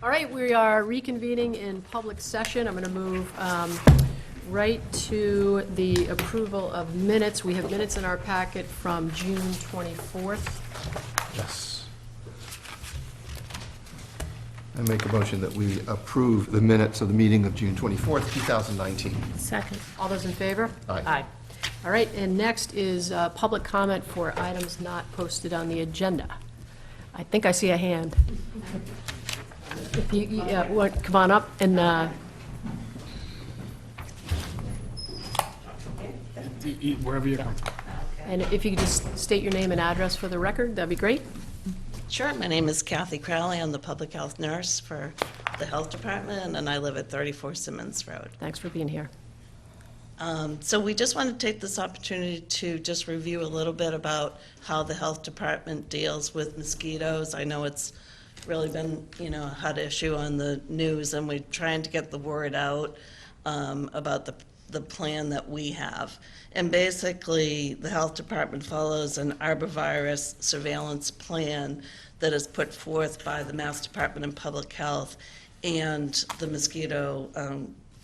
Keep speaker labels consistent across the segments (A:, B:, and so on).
A: All right, we are reconvening in public session. I'm going to move right to the approval of minutes. We have minutes in our packet from June 24th.
B: Yes. I make a motion that we approve the minutes of the meeting of June 24th, 2019.
C: Second.
A: All those in favor?
B: Aye.
A: All right, and next is public comment for items not posted on the agenda. I think I see a hand. If you come on up and
D: Wherever you come.
A: and if you could just state your name and address for the record, that'd be great.
E: Sure. My name is Kathy Crowley. I'm the public health nurse for the health department, and I live at 34 Simmons Road.
A: Thanks for being here.
E: So we just want to take this opportunity to just review a little bit about how the health department deals with mosquitoes. I know it's really been, a hot issue on the news, and we're trying to get the word out about the plan that we have. And basically, the health department follows an arbovirus surveillance plan that is put forth by the Mass Department of Public Health and the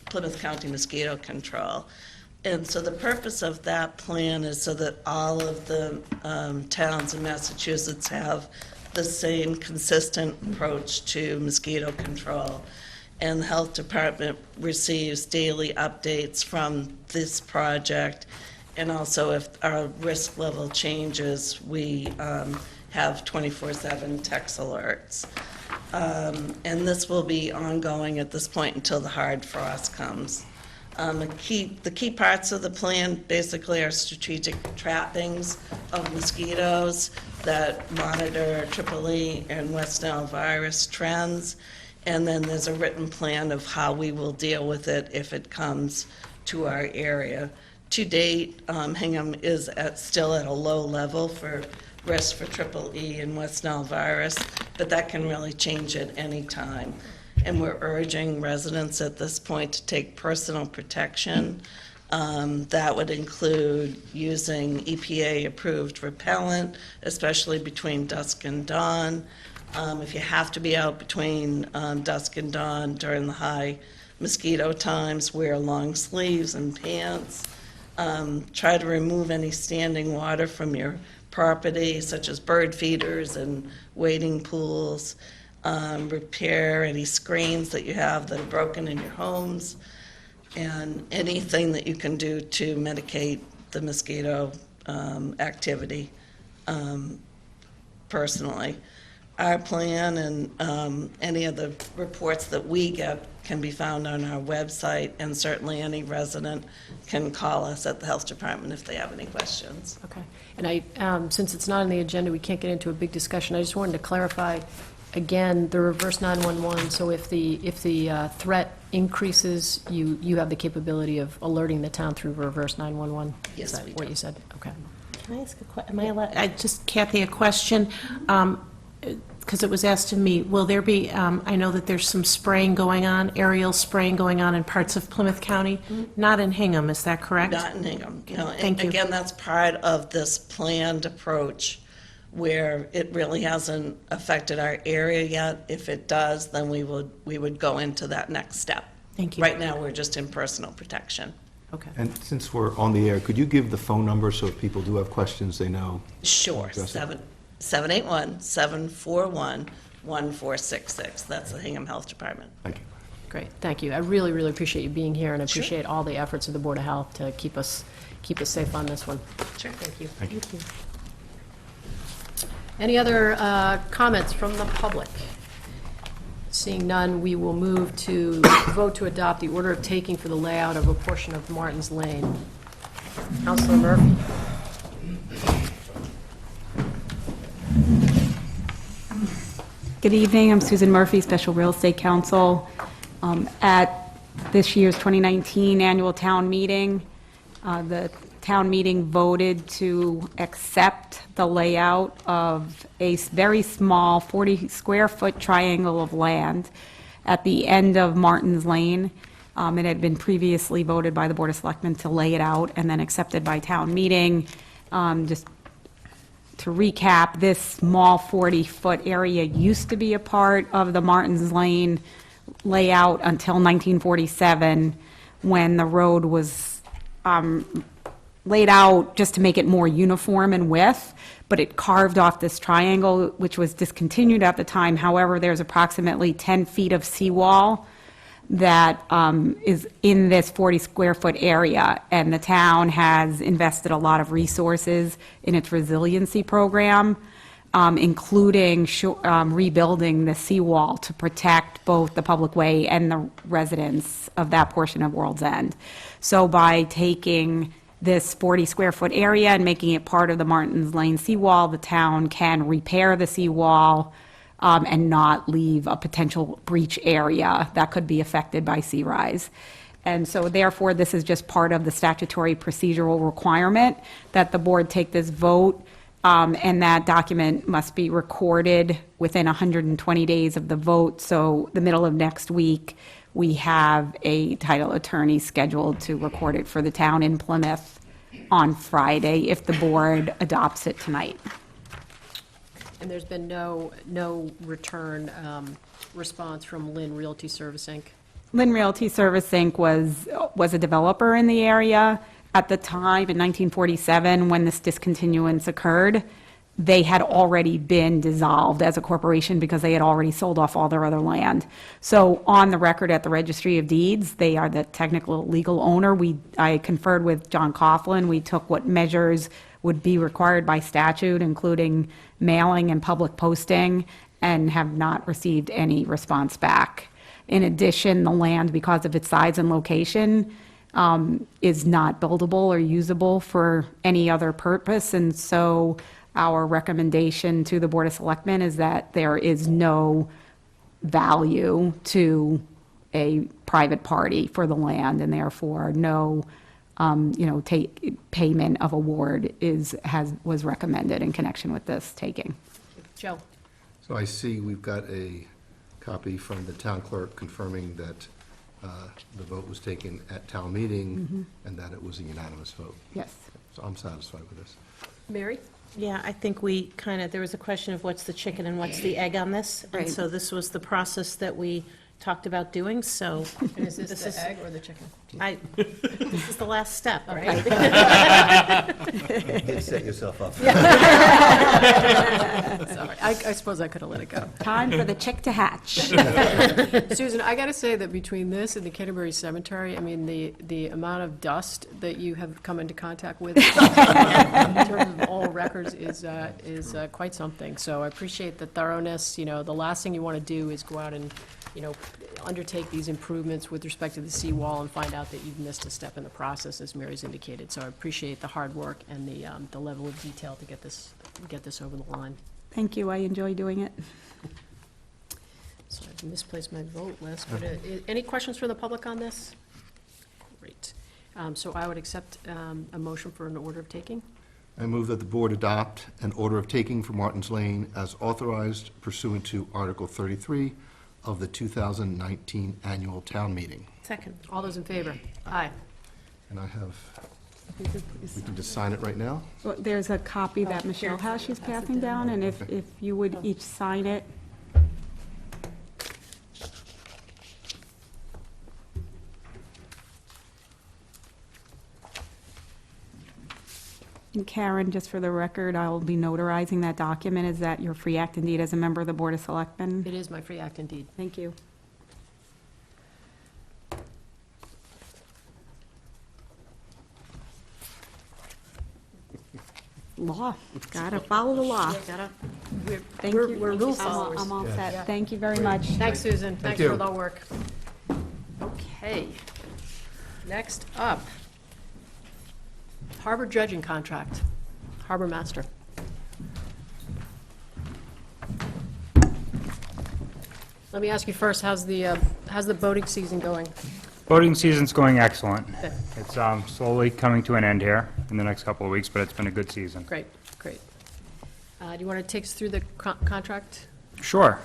E: Plymouth County Mosquito Control. And so the purpose of that plan is so that all of the towns in Massachusetts have the same consistent approach to mosquito control. And the health department receives daily updates from this project. And also if our risk level changes, we have 24/7 text alerts. And this will be ongoing at this point until the hard frost comes. The key parts of the plan basically are strategic trappings of mosquitoes that monitor EEE and West Nile virus trends. And then there's a written plan of how we will deal with it if it comes to our area. To date, Hingham is still at a low level for risk for EEE and West Nile virus, but that can really change at any time. And we're urging residents at this point to take personal protection. That would include using EPA-approved repellent, especially between dusk and dawn. If you have to be out between dusk and dawn during the high mosquito times, wear long sleeves and pants. Try to remove any standing water from your property, such as bird feeders and wading pools. Repair any screens that you have that are broken in your homes, and anything that you can do to mitigate the mosquito activity personally. Our plan and any of the reports that we get can be found on our website, and certainly any resident can call us at the health department if they have any questions.
A: Okay. And since it's not on the agenda, we can't get into a big discussion. I just wanted to clarify, again, the reverse 911. So if the threat increases, you have the capability of alerting the town through reverse 911?
E: Yes,
A: Is that
E: we
A: what
E: do.
A: you said? Okay.
C: Can I ask a question? Am I allowed, Kathy, a question? Because it was asked to me, will there be, I know that there's some spraying going on, aerial spraying going on in parts of Plymouth County, not in Hingham, is that correct?
E: Not in Hingham. No,
C: Thank you.
E: Again, that's part of this planned approach where it really hasn't affected our area yet. If it does, then we would go into that next step.
C: Thank you.
E: Right now, we're just in personal protection.
A: Okay.
B: And since we're on the air, could you give the phone number so if people do have questions, they know?
E: Sure.
B: Address it.
E: 781-741-1466. That's the Hingham Health Department.
B: Thank you.
A: Great, thank you. I really, really appreciate you being here, and I
E: Sure.
A: appreciate all the efforts of the Board of Health to keep us safe on this one.
E: Sure.
A: Thank you.
B: Thank you.
A: Any other comments from the public? Seeing none, we will move to vote to adopt the order of taking for the layout of a portion of Martin's Lane. Councilor Murphy.
F: Good evening, I'm Susan Murphy, Special Real Estate Counsel. At this year's 2019 annual town meeting, the town meeting voted to accept the layout of a very small 40-square-foot triangle of land at the end of Martin's Lane. It had been previously voted by the Board of Selectmen to lay it out and then accepted by town meeting. Just to recap, this small 40-foot area used to be a part of the Martins Lane layout until 1947, when the road was laid out just to make it more uniform in width, but it carved off this triangle, which was discontinued at the time. However, there's approximately 10 feet of seawall that is in this 40-square-foot area, and the town has invested a lot of resources in its resiliency program, including rebuilding the seawall to protect both the public way and the residents of that portion of World's End. So by taking this 40-square-foot area and making it part of the Martins Lane seawall, the town can repair the seawall and not leave a potential breach area that could be affected by sea rise. And so therefore, this is just part of the statutory procedural requirement that the board take this vote, and that document must be recorded within 120 days of the vote. So the middle of next week, we have a title attorney scheduled to record it for the town in Plymouth on Friday if the board adopts it tonight.
A: And there's been no return response from Lynn Realty Service, Inc.?
F: Lynn Realty Service, Inc. was a developer in the area. At the time, in 1947, when this discontinuance occurred, they had already been dissolved as a corporation because they had already sold off all their other land. So on the record at the Registry of Deeds, they are the technical legal owner. I conferred with John Coughlin. We took what measures would be required by statute, including mailing and public posting, and have not received any response back. In addition, the land, because of its size and location, is not buildable or usable for any other purpose, and so our recommendation to the Board of Selectmen is that there is no value to a private party for the land, and therefore no, payment of award was recommended in connection with this taking.
A: Joe?
B: So I see we've got a copy from the town clerk confirming that the vote was taken at town meeting and that it was a unanimous vote.
F: Yes.
B: So I'm satisfied with this.
A: Mary?
C: Yeah, I think there was a question of what's the chicken and what's the egg on this.
F: Right.
C: And so this was the process that we talked about doing, so.
A: And is this the egg or the chicken?
C: This is the last step, right?
B: You set yourself up.
A: Sorry, I suppose I could have let it go.
F: Time for the chick to hatch.
A: Susan, I got to say that between this and the Canterbury Cemetery, I mean, the amount of dust that you have come into contact with in terms of all records is quite something. So I appreciate the thoroughness. The last thing you want to do is go out and, undertake these improvements with respect to the seawall and find out that you've missed a step in the process, as Mary's indicated. So I appreciate the hard work and the level of detail to get this over the line.
F: Thank you, I enjoy doing it.
A: So I've misplaced my vote list, but any questions from the public on this? Great. So I would accept a motion for an order of taking.
B: I move that the board adopt an order of taking for Martins Lane as authorized pursuant to Article 33 of the 2019 annual town meeting.
C: Second.
A: All those in favor? Aye.
B: And I have, we can just sign it right now?
F: Well, there's a copy that Michelle has she's passing down, and if you would each sign it. And Karen, just for the record, I will be notarizing that document. Is that your free act indeed as a member of the Board of Selectmen?
A: It is my free act indeed.
F: Thank you. Law, gotta follow the law. Thank you.
A: We're rule
F: I'm all-
A: followers.
F: I'm all
B: Yeah.
F: set. Thank you very much.
A: Thanks, Susan.
B: Thank
A: Thanks for
B: you.
A: the work. Okay. Next up, harbor dredging contract, harbor master. Let me ask you first, how's the boating season going?
G: Boating season's going excellent.
A: Good.
G: It's slowly coming to an end here in the next couple of weeks, but it's been a good season.
A: Great, great. Do you want to take us through the contract?
G: Sure.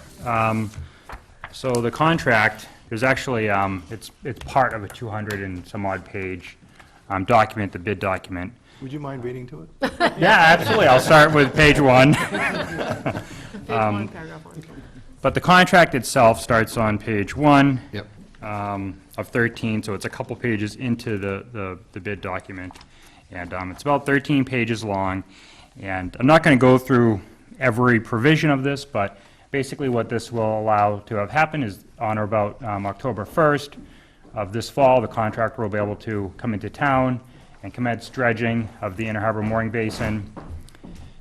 G: So the contract, there's actually, it's part of a 200 and some odd page document, the bid document.
B: Would you mind reading to it?
G: Yeah, absolutely. I'll start with page 1.
A: Page 1, paragraph 1.
G: But the contract itself starts on page 1
B: Yep.
G: of 13, so it's a couple pages into the bid document. And it's about 13 pages long. And I'm not going to go through every provision of this, but basically what this will allow to have happen is on or about October 1st of this fall, the contractor will be able to come into town and commence dredging of the Inner Harbor Mooring Basin.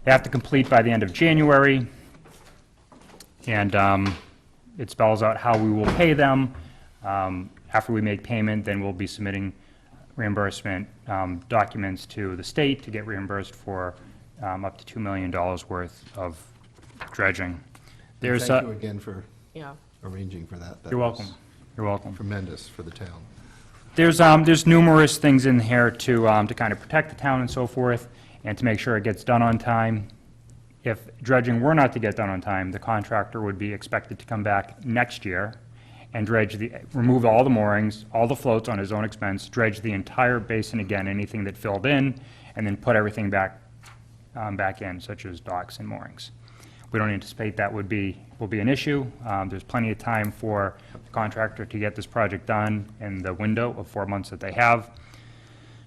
G: They have to complete by the end of January, and it spells out how we will pay them. After we make payment, then we'll be submitting reimbursement documents to the state to get reimbursed for up to $2 million worth of dredging. There's
B: Thank you again for
A: Yeah.
B: arranging for that. That
G: You're
B: was
G: welcome. You're welcome.
B: Tremendous for the town.
G: There's numerous things in here to kind of protect the town and so forth, and to make sure it gets done on time. If dredging were not to get done on time, the contractor would be expected to come back next year and remove all the moorings, all the floats on his own expense, dredge the entire basin again, anything that filled in, and then put everything back in, such as docks and moorings. We don't anticipate that will be an issue. There's plenty of time for the contractor to get this project done in the window of 4 months that they have.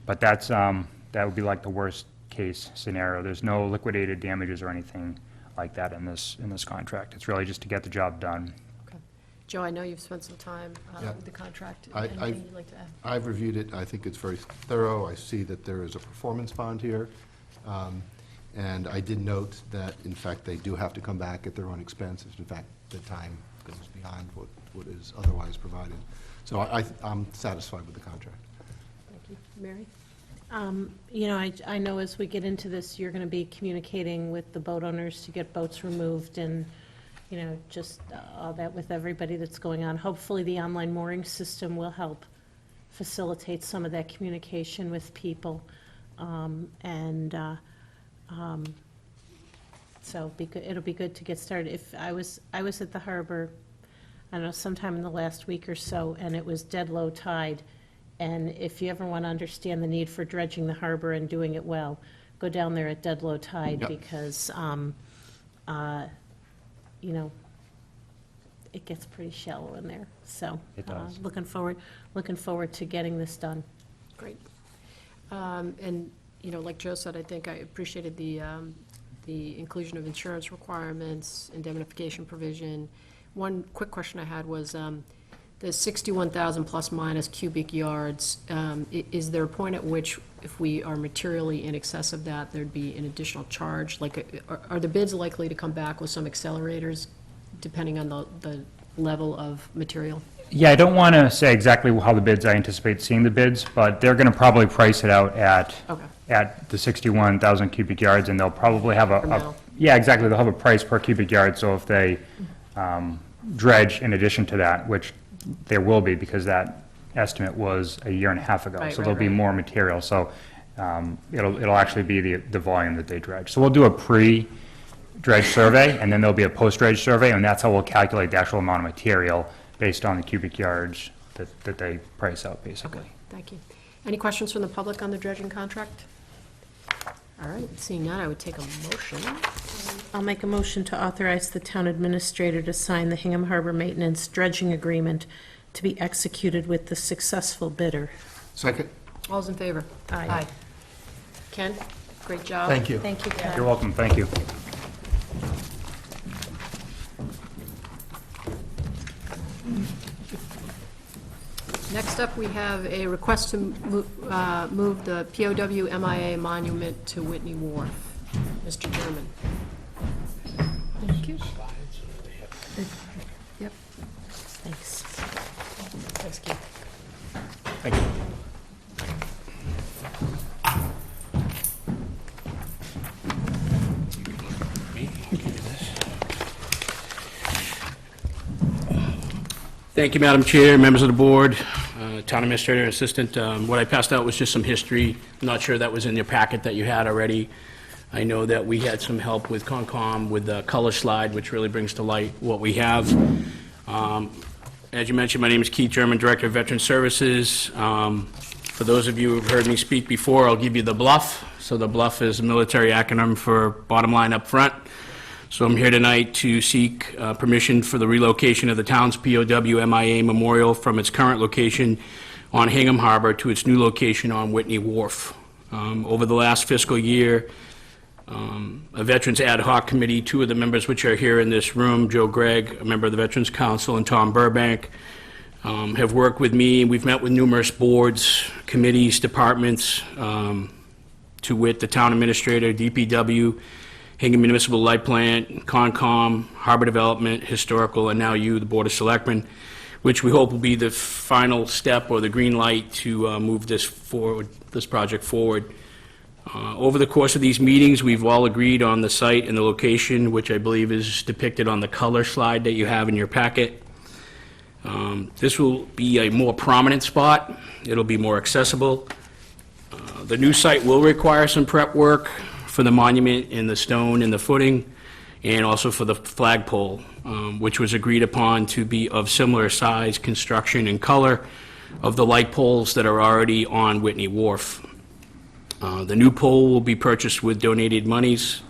G: But that would be like the worst case scenario. There's no liquidated damages or anything like that in this contract. It's really just to get the job done.
A: Okay. Joe, I know you've spent some time
B: Yeah.
A: with the contract.
B: I-
A: Anything you'd like to add?
B: I've reviewed it. I think it's very thorough. I see that there is a performance bond here. And I did note that, in fact, they do have to come back at their own expense. If, in fact, the time goes beyond what is otherwise provided. So I'm satisfied with the contract.
A: Thank you. Mary?
C: You know, I know as we get into this, you're going to be communicating with the boat owners to get boats removed and, you know, just all that with everybody that's going on. Hopefully, the online mooring system will help facilitate some of that communication with people. So it'll be good to get started. If I was at the harbor, I don't know, sometime in the last week or so, and it was dead low tide. And if you ever want to understand the need for dredging the harbor and doing it well, go down there at dead low tide,
B: Yep.
C: because, you know, it gets pretty shallow in there. So,
G: It does.
C: looking forward to getting this done.
A: Great. And, you know, like Joe said, I think I appreciated the inclusion of insurance requirements, indemnification provision. One quick question I had was, the 61,000 plus minus cubic yards, is there a point at which, if we are materially in excess of that, there'd be an additional charge? Like, are the bids likely to come back with some accelerators, depending on the level of material?
G: Yeah, I don't want to say exactly how the bids, I anticipate seeing the bids, but they're going to probably price it out
A: Okay.
G: at the 61,000 cubic yards, and they'll probably have
A: Per mil.
G: yeah, exactly, they'll have a price per cubic yard, so if they dredge in addition to that, which there will be, because that estimate was a year and a half ago,
A: Right,
G: so there'll be
A: right.
G: more material, so it'll actually be the volume that they dredge. So we'll do a pre-dredge survey, and then there'll be a post-dredge survey, and that's how we'll calculate the actual amount of material based on the cubic yards that they price out, basically.
A: Thank you. Any questions from the public on the dredging contract? All right, seeing none, I would take a motion.
C: I'll make a motion to authorize the town administrator to sign the Hingham Harbor Maintenance dredging agreement to be executed with the successful bidder.
B: Second?
A: All's in favor?
C: Aye.
A: Ken, great job.
B: Thank you.
C: Thank you, Ken.
G: You're welcome, thank you.
A: Next up, we have a request to move the POW MIA monument to Whitney Wharf. Mr. German. Thank you. Yep.
C: Thanks.
A: Thanks, Keith.
G: Thank you.
D: Thank you, Madam Chair, members of the board, Town Administrator, Assistant. What I passed out was just some history. I'm not sure that was in your packet that you had already. I know that we had some help with Concom with the color slide, which really brings to light what we have. As you mentioned, my name is Keith German, Director of Veteran Services. For those of you who've heard me speak before, I'll give you the bluff. So the BLUF is a military acronym for bottom line up front. So I'm here tonight to seek permission for the relocation of the town's POW MIA Memorial from its current location on Hingham Harbor to its new location on Whitney Wharf. Over the last fiscal year, a Veterans Ad Hoc Committee, two of the members which are here in this room, Joe Gregg, a member of the Veterans Council, and Tom Burbank, have worked with me. We've met with numerous boards, committees, departments, to wit, the town administrator, DPW, Hingham Municipal Light Plant, Concom, Harbor Development, Historical, and now you, the Board of Selectmen, which we hope will be the final step or the green light to move this forward, this project forward. Over the course of these meetings, we've all agreed on the site and the location, which I believe is depicted on the color slide that you have in your packet. This will be a more prominent spot. It'll be more accessible. The new site will require some prep work for the monument and the stone and the footing, and also for the flagpole, which was agreed upon to be of similar size, construction, and color of the light poles that are already on Whitney Wharf. The new pole will be purchased with donated monies.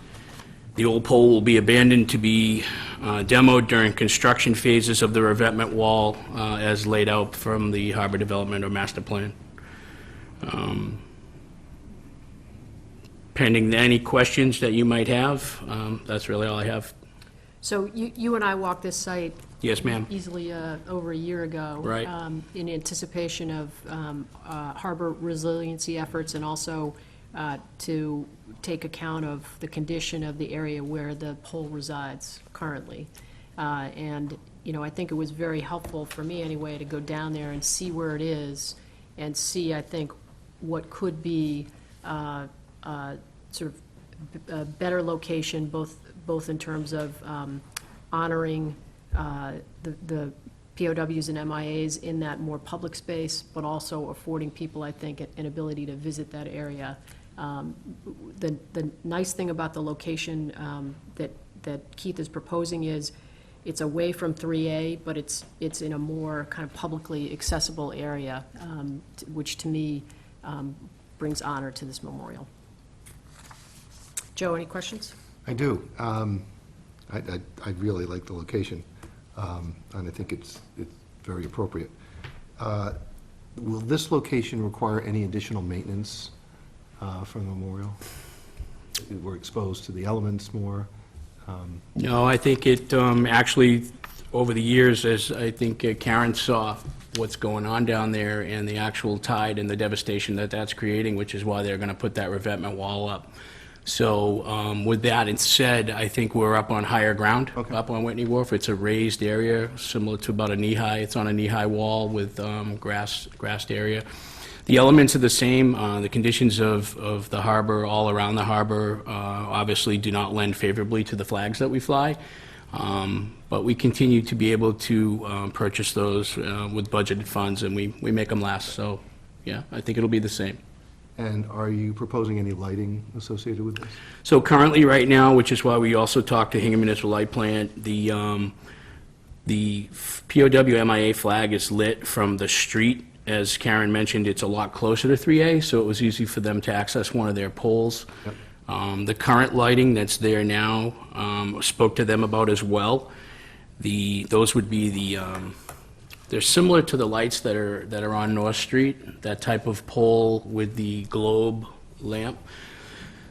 D: The old pole will be abandoned to be demoed during construction phases of the revetment wall as laid out from the Harbor Development or Master Plan. Pending any questions that you might have, that's really all I have.
A: So you and I walked this site
D: Yes, ma'am.
A: easily over a year ago.
D: Right.
A: In anticipation of harbor resiliency efforts and also to take account of the condition of the area where the pole resides currently. And, you know, I think it was very helpful for me anyway to go down there and see where it is and see, I think, what could be sort of a better location, both in terms of honoring the POWs and MIAs in that more public space, but also affording people, I think, an ability to visit that area. The nice thing about the location that Keith is proposing is it's away from 3A, but it's in a more kind of publicly accessible area, which to me brings honor to this memorial. Joe, any questions?
B: I do. I really like the location, and I think it's very appropriate. Will this location require any additional maintenance from the memorial? We're exposed to the elements more.
D: No, I think it actually, over the years, as I think Karen saw what's going on down there and the actual tide and the devastation that that's creating, which is why they're going to put that revetment wall up. So with that said, I think we're up on higher ground,
B: Okay.
D: up on Whitney Wharf. It's a raised area, similar to about a knee-high. It's on a knee-high wall with grassed area. The elements are the same. The conditions of the harbor, all around the harbor, obviously do not lend favorably to the flags that we fly. But we continue to be able to purchase those with budgeted funds, and we make them last. So, yeah, I think it'll be the same.
B: And are you proposing any lighting associated with this?
D: So currently, right now, which is why we also talked to Hingham Municipal Light Plant, the POW MIA flag is lit from the street. As Karen mentioned, it's a lot closer to 3A, so it was easy for them to access one of their poles.
B: Yep.
D: The current lighting that's there now, spoke to them about as well. Those would be they're similar to the lights that are on North Street, that type of pole with the globe lamp.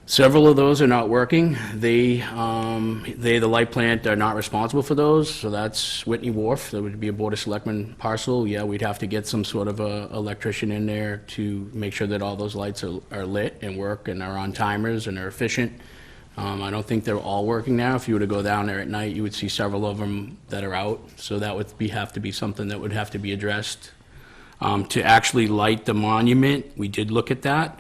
D: Several of those are not working. The light plant, are not responsible for those, so that's Whitney Wharf. That would be a Board of Selectmen parcel. Yeah, we'd have to get some sort of a electrician in there to make sure that all those lights are lit and work and are on timers and are efficient. I don't think they're all working now. If you were to go down there at night, you would see several of them that are out, so that would have to be something that would have to be addressed. To actually light the monument, we did look at that.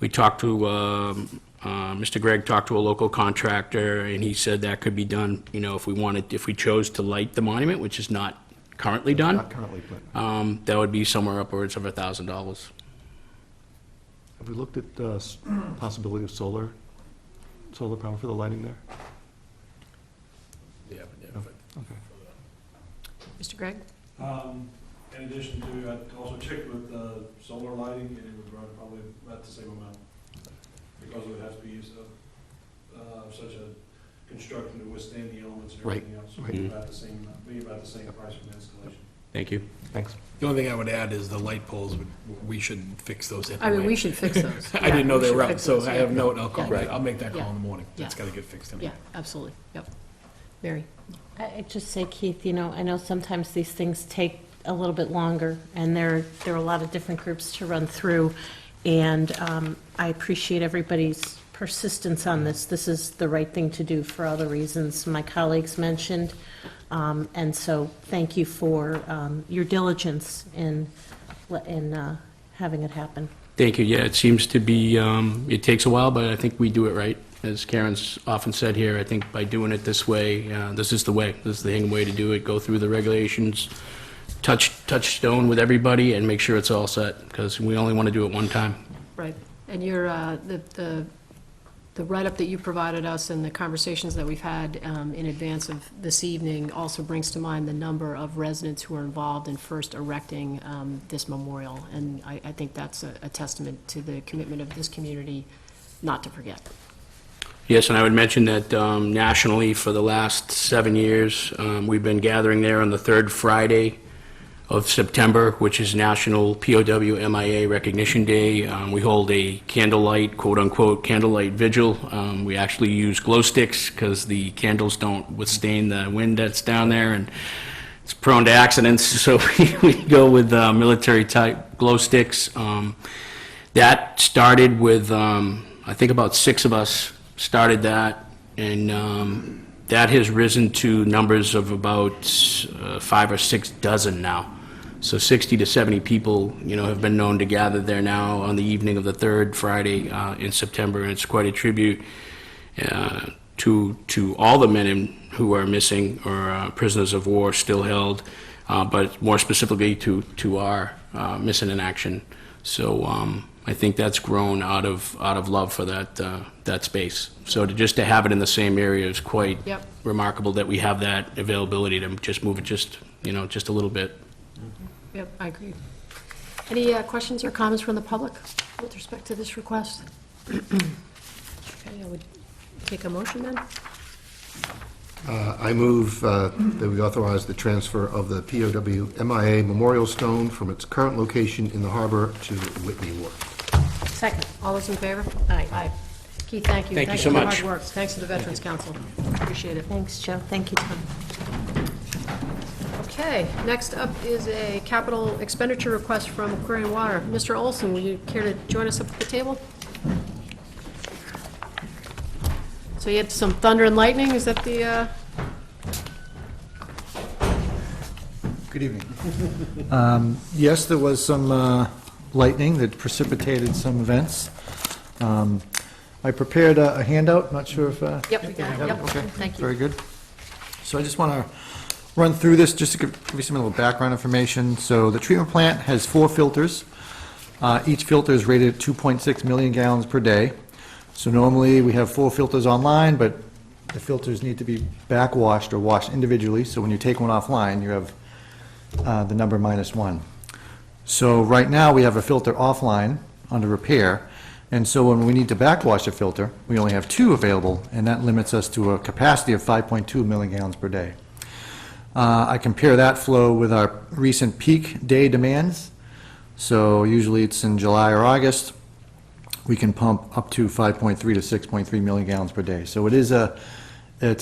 D: We talked to, Mr. Gregg talked to a local contractor, and he said that could be done, you know, if we chose to light the monument, which is not currently done.
B: Not currently, but
D: That would be somewhere upwards of $1,000.
B: have we looked at the possibility of solar power for the lighting there?
H: Yeah,
B: Okay.
A: Mr. Gregg?
H: in addition to, I also checked with solar lighting, and it would run probably about the same amount. because it has to be such a construction to withstand the elements and
B: Right,
H: everything else.
B: right.
H: Be about the same price for the installation.
D: Thank you.
B: Thanks.
I: The only thing I would add is the light poles, we should fix those anyway.
A: I mean, we should fix those.
I: I didn't know
A: Yeah,
I: they
A: we
I: were
A: should
I: out,
A: fix
I: so
A: those,
I: I
A: yeah.
I: have note, I'll call,
A: Yeah.
I: I'll make that call
A: Yeah.
I: in the morning.
A: Yeah.
I: It's gotta get fixed
A: Yeah,
I: anyway.
A: absolutely, yep. Mary?
C: I'd just say, Keith, I know sometimes these things take a little bit longer, and there are a lot of different groups to run through, and I appreciate everybody's persistence on this. This is the right thing to do for all the reasons my colleagues mentioned, and so thank you for your diligence in having it happen.
D: Thank you. Yeah, it seems to be, it takes a while, but I think we do it right. As Karen's often said here, I think by doing it this way, this is the way. This is the Hingham way to do it. Go through the regulations, touch stone with everybody, and make sure it's all set, because we only want to do it one time.
A: Right, and your, the write-up that you provided us and the conversations that we've had in advance of this evening also brings to mind the number of residents who are involved in first erecting this memorial, and I think that's a testament to the commitment of this community not to forget.
D: Yes, and I would mention that nationally, for the last 7 years, we've been gathering there on the third Friday of September, which is National POW MIA Recognition Day. We hold a candlelight, quote-unquote, candlelight vigil. We actually use glow sticks because the candles don't withstand the wind that's down there, and it's prone to accidents, so we go with military-type glow sticks. That started with, I think about 6 of us started that, and that has risen to numbers of about 5 or 6 dozen now. So 60 to 70 people, have been known to gather there now on the evening of the third Friday in September, and it's quite a tribute to all the men who are missing or prisoners of war still held, but more specifically to our missing in action. So I think that's grown out of love for that space. So just to have it in the same area is quite
A: Yep.
D: remarkable that we have that availability to just move it just a little bit.
A: Yep, I agree. Any questions or comments from the public with respect to this request? Okay, I would take a motion then.
B: I move that we authorize the transfer of the POW MIA Memorial Stone from its current location in the harbor to Whitney Wharf.
C: Second.
A: All those in favor?
C: Aye.
A: Aye. Keith, thank you.
D: Thank you
A: Thanks
D: so
A: for the
D: much.
A: hard work. Thanks to the Veterans Council. Appreciate it.
C: Thanks, Joe. Thank you, Tom.
A: Okay, next up is a capital expenditure request from Aquarion Water. Mr. Olson, would you care to join us up at the table? So you had some thunder and lightning, is that the,
J: Good evening. Yes, there was some lightning that precipitated some events. I prepared a handout, not sure if...
A: Yep, we got it. Yep.
J: Okay,
A: Thank you.
J: very good. So I just want to run through this, just to give you some little background information. So the treatment plant has 4 filters. Each filter is rated at 2.6 million gallons per day. So normally, we have 4 filters online, but the filters need to be backwashed or washed individually, so when you take one offline, you have the number -1. So right now, we have a filter offline under repair, and so when we need to backwash a filter, we only have 2 available, and that limits us to a capacity of 5.2 million gallons per day. I compare that flow with our recent peak day demands, so usually it's in July or August. We can pump up to 5.3 to 6.3 million gallons per day. So it's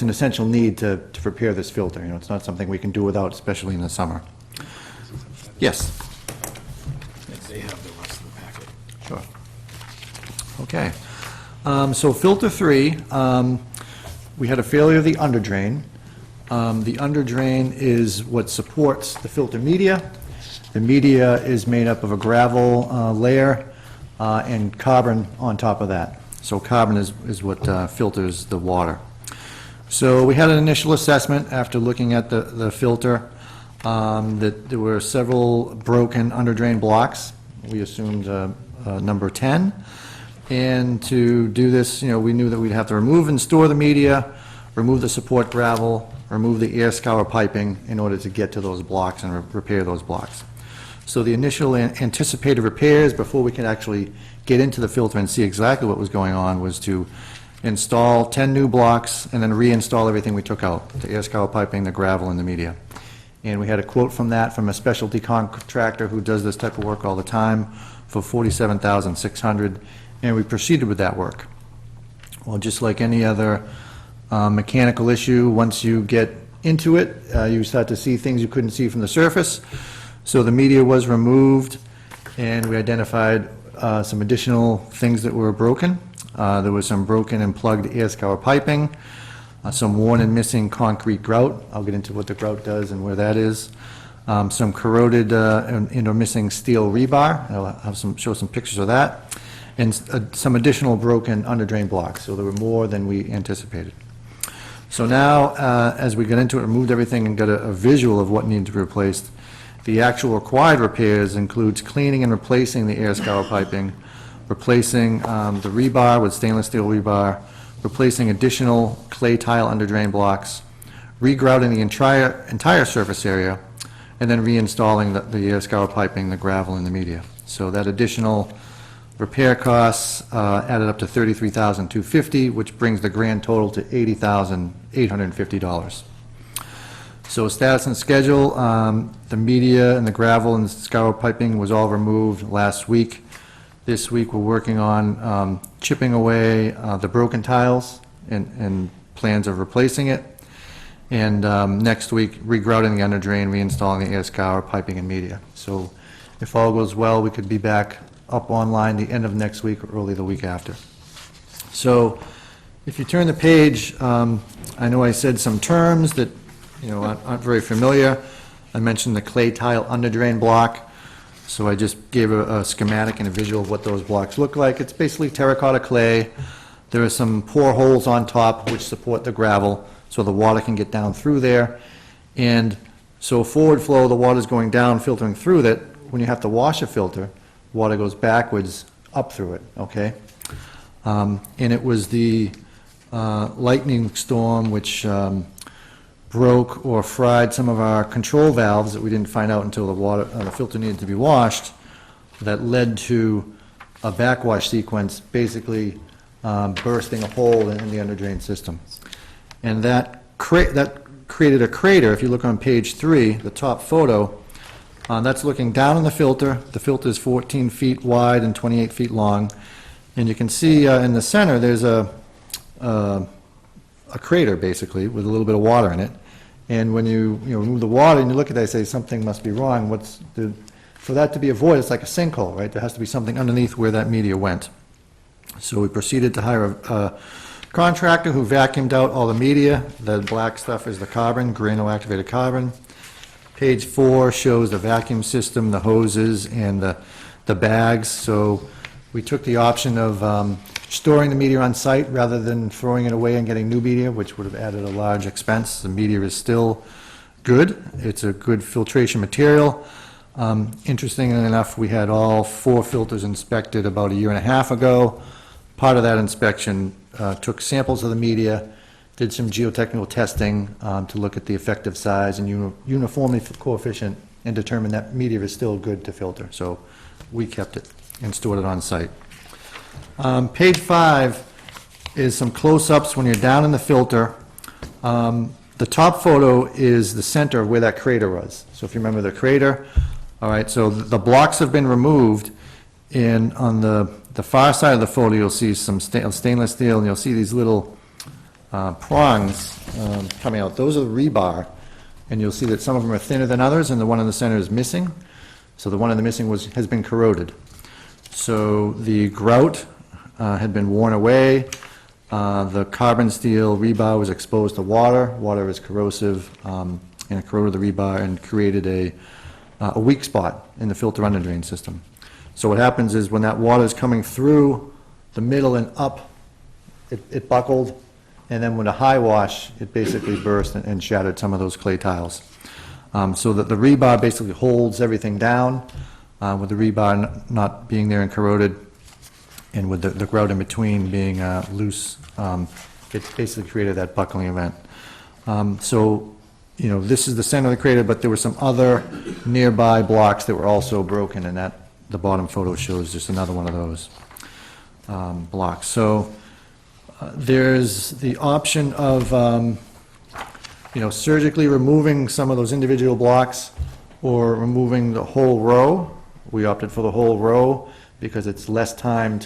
J: an essential need to repair this filter. It's not something we can do without, especially in the summer. Yes?
I: They have the rest of the packet.
J: Sure. Okay. So filter 3, we had a failure of the under drain. The under drain is what supports the filter media. The media is made up of a gravel layer and carbon on top of that. So carbon is what filters the water. So we had an initial assessment after looking at the filter that there were several broken under drain blocks. We assumed number 10. And to do this, we knew that we'd have to remove and store the media, remove the support gravel, remove the air scour piping in order to get to those blocks and repair those blocks. So the initial anticipated repairs, before we could actually get into the filter and see exactly what was going on, was to install 10 new blocks and then reinstall everything we took out, the air scour piping, the gravel, and the media. And we had a quote from that from a specialty contractor who does this type of work all the time for $47,600, and we proceeded with that work. Well, just like any other mechanical issue, once you get into it, you start to see things you couldn't see from the surface. So the media was removed, and we identified some additional things that were broken. There was some broken and plugged air scour piping, some worn and missing concrete grout. I'll get into what the grout does and where that is. Some corroded and or missing steel rebar. I'll have show some pictures of that. And some additional broken underdrain blocks. So there were more than we anticipated. So now, as we got into it, removed everything and got a visual of what needed to be replaced, the actual required repairs includes cleaning and replacing the air scour piping, replacing the rebar with stainless steel rebar, replacing additional clay tile underdrain blocks, regrouting the entire surface area, and then reinstalling the air scour piping, the gravel, and the media. So that additional repair costs added up to $33,250, which brings the grand total to $80,850. So status and schedule, the media and the gravel and the scour piping was all removed last week. This week, we're working on chipping away the broken tiles and plans of replacing it. And next week, regrouting the underdrain, reinstalling the air scour, piping, and media. So if all goes well, we could be back up online the end of next week or early the week after. So if you turn the page, I know I said some terms that aren't very familiar. I mentioned the clay tile underdrain block. So I just gave a schematic and a visual of what those blocks look like. It's basically terracotta clay. There are some pore holes on top which support the gravel so the water can get down through there. And so forward flow, the water's going down, filtering through that. When you have to wash a filter, water goes backwards up through it, okay? And it was the lightning storm which broke or fried some of our control valves that we didn't find out until the filter needed to be washed, that led to a backwash sequence, basically bursting a hole in the underdrain system. And that created a crater. If you look on page 3, the top photo, that's looking down on the filter. The filter is 14 feet wide and 28 feet long. And you can see in the center, there's a crater, basically, with a little bit of water in it. And when you remove the water and you look at that, you say something must be wrong. For that to be avoided, it's like a sinkhole, right? There has to be something underneath where that media went. So we proceeded to hire a contractor who vacuumed out all the media. The black stuff is the carbon, granular-activated carbon. Page 4 shows the vacuum system, the hoses, and the bags. So we took the option of storing the media on site rather than throwing it away and getting new media, which would have added a large expense. The media is still good. It's a good filtration material. Interestingly enough, we had all 4 filters inspected about a year and a half ago. Part of that inspection took samples of the media, did some geotechnical testing to look at the effective size and uniformity coefficient, and determined that media is still good to filter. So we kept it and stored it on site. Page 5 is some close-ups when you're down in the filter. The top photo is the center of where that crater was. So if you remember the crater, all right, so the blocks have been removed, and on the far side of the photo, you'll see some stainless steel, and you'll see these little prongs coming out. Those are the rebar, and you'll see that some of them are thinner than others, and the one in the center is missing. So the one in the missing has been corroded. So the grout had been worn away. The carbon steel rebar was exposed to water. Water is corrosive, and it corroded the rebar and created a weak spot in the filter underdrain system. So what happens is when that water is coming through the middle and up, it buckled, and then when a high wash, it basically burst and shattered some of those clay tiles. So that the rebar basically holds everything down, with the rebar not being there and corroded, and with the grout in between being loose, it basically created that buckling event. So this is the center of the crater, but there were some other nearby blocks that were also broken, and that, the bottom photo shows just another one of those blocks. So there's the option of, surgically removing some of those individual blocks or removing the whole row. We opted for the whole row because it's less time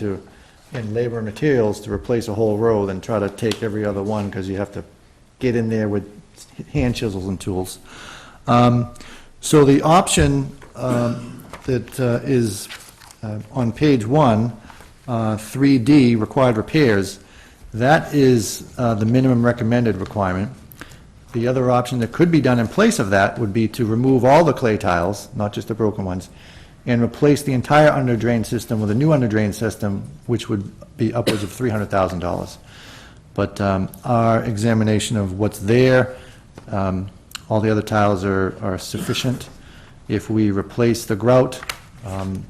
J: and labor and materials to replace a whole row than try to take every other one, because you have to get in there with hand chisels and tools. So the option that is on page 1, 3D, required repairs, that is the minimum recommended requirement. The other option that could be done in place of that would be to remove all the clay tiles, not just the broken ones, and replace the entire under drain system with a new under drain system, which would be upwards of $300,000. But our examination of what's there, all the other tiles are sufficient. If we replace the grout,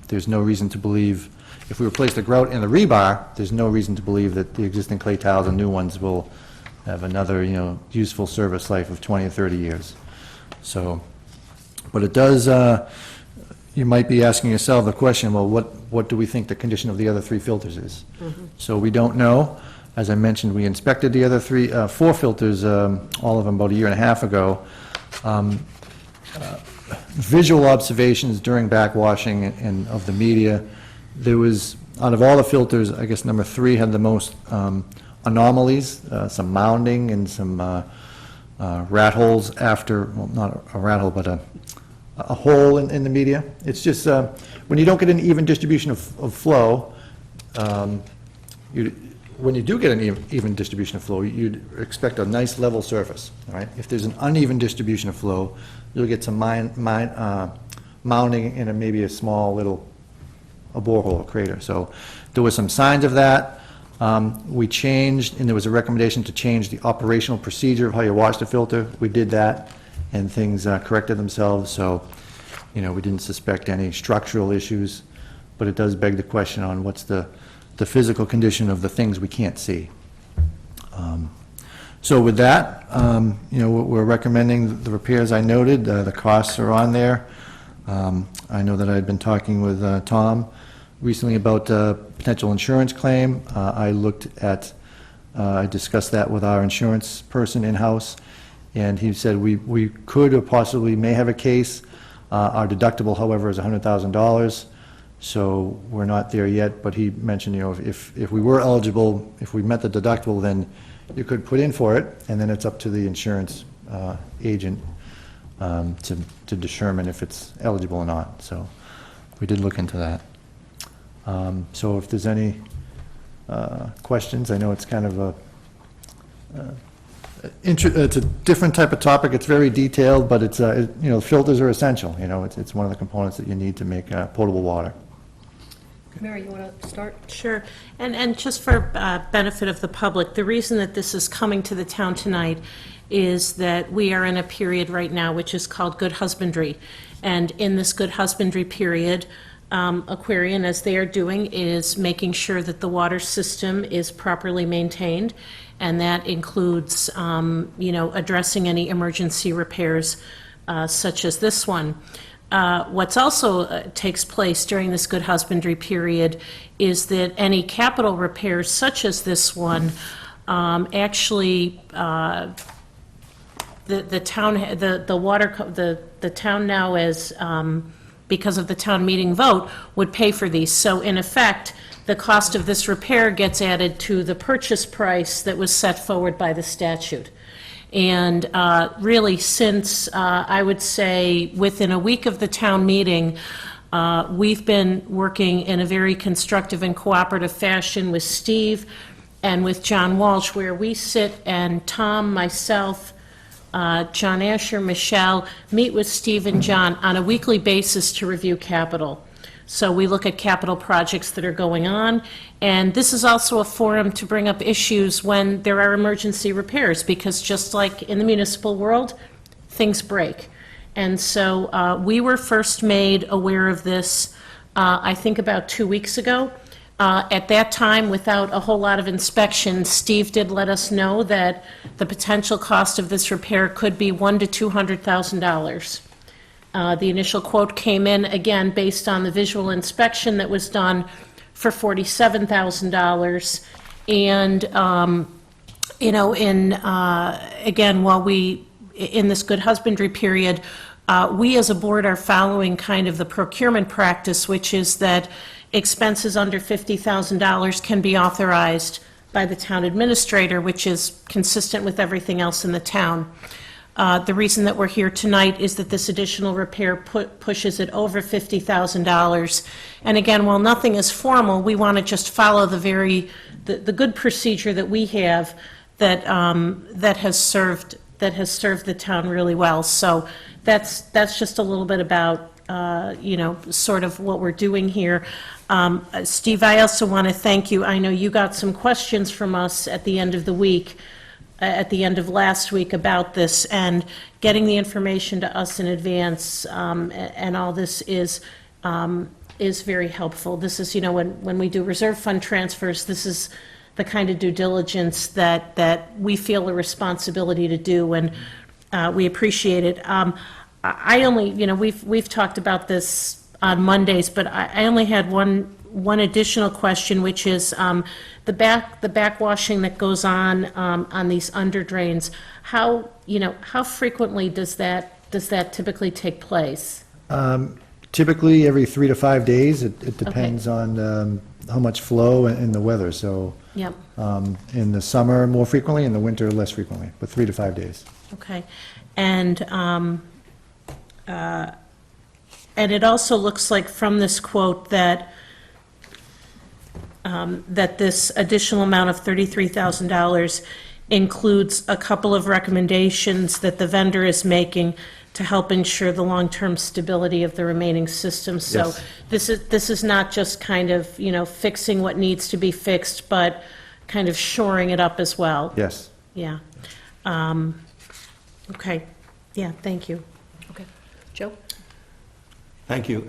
J: there's no reason to believe, if we replace the grout and the rebar, there's no reason to believe that the existing clay tiles and new ones will have another, useful service life of 20 or 30 years. So, but it does, you might be asking yourself the question, well, what do we think the condition of the other 3 filters is? So we don't know. As I mentioned, we inspected the other 4 filters, all of them about a year and a half ago. Visual observations during backwashing and of the media, there was, out of all the filters, I guess number 3 had the most anomalies, some mounding and some rat holes after, well, not a rat hole, but a hole in the media. It's just, when you don't get an even distribution of flow, when you do get an even distribution of flow, you'd expect a nice level surface, all right? If there's an uneven distribution of flow, you'll get some mounding in maybe a small little borehole or crater. So there were some signs of that. We changed, and there was a recommendation to change the operational procedure of how you wash the filter. We did that, and things corrected themselves. So, we didn't suspect any structural issues, but it does beg the question on what's the physical condition of the things we can't see. So with that, we're recommending the repairs I noted. The costs are on there. I know that I had been talking with Tom recently about a potential insurance claim. I discussed that with our insurance person in-house, and he said we could or possibly may have a case. Our deductible, however, is $100,000. So we're not there yet, but he mentioned, if we were eligible, if we met the deductible, then you could put in for it, and then it's up to the insurance agent to determine if it's eligible or not. So we did look into that. So if there's any questions, I know it's kind of it's a different type of topic. It's very detailed, but it's filters are essential. It's one of the components that you need to make potable water.
A: Mary, you want to start?
C: Sure. And just for benefit of the public, the reason that this is coming to the town tonight is that we are in a period right now which is called good husbandry. And in this good husbandry period, Aquarion, as they are doing, is making sure that the water system is properly maintained, and that includes, addressing any emergency repairs such as this one. What's also takes place during this good husbandry period is that any capital repairs such as this one, actually, the town now, as because of the town meeting vote, would pay for these. So in effect, the cost of this repair gets added to the purchase price that was set forward by the statute. And really, since I would say within a week of the town meeting, we've been working in a very constructive and cooperative fashion with Steve and with John Walsh, where we sit and Tom, myself, John Asher, Michelle, meet with Steve and John on a weekly basis to review capital. So we look at capital projects that are going on, and this is also a forum to bring up issues when there are emergency repairs, because just like in the municipal world, things break. And so we were first made aware of this, I think about 2 weeks ago. At that time, without a whole lot of inspection, Steve did let us know that the potential cost of this repair could be $100,000 to $200,000. The initial quote came in, again, based on the visual inspection that was done for $47,000. And, again, while in this good husbandry period, we as a board are following kind of the procurement practice, which is that expenses under $50,000 can be authorized by the town administrator, which is consistent with everything else in the town. The reason that we're here tonight is that this additional repair pushes it over $50,000. And again, while nothing is formal, we want to just follow the good procedure that we have that has served the town really well. So that's just a little bit about sort of what we're doing here. Steve, I also want to thank you. I know you got some questions from us at the end of the week, at the end of last week about this, and getting the information to us in advance, and all this is very helpful. This is, when we do reserve fund transfers, this is the kind of due diligence that we feel a responsibility to do, and we appreciate it. I only, we've talked about this on Mondays, but I only had one additional question, which is the backwashing that goes on these under drains. How frequently does that typically take place?
J: Typically, every 3 to 5 days. It depends on how much flow and the weather. So
C: Yep.
J: in the summer, more frequently, in the winter, less frequently, but 3 to 5 days.
C: Okay. And it also looks like from this quote that this additional amount of $33,000 includes a couple of recommendations that the vendor is making to help ensure the long-term stability of the remaining system. So
J: Yes.
C: this is not just kind of, fixing what needs to be fixed, but kind of shoring it up as well.
J: Yes.
C: Yeah. Okay. Yeah, thank you.
A: Okay. Joe?
B: Thank you.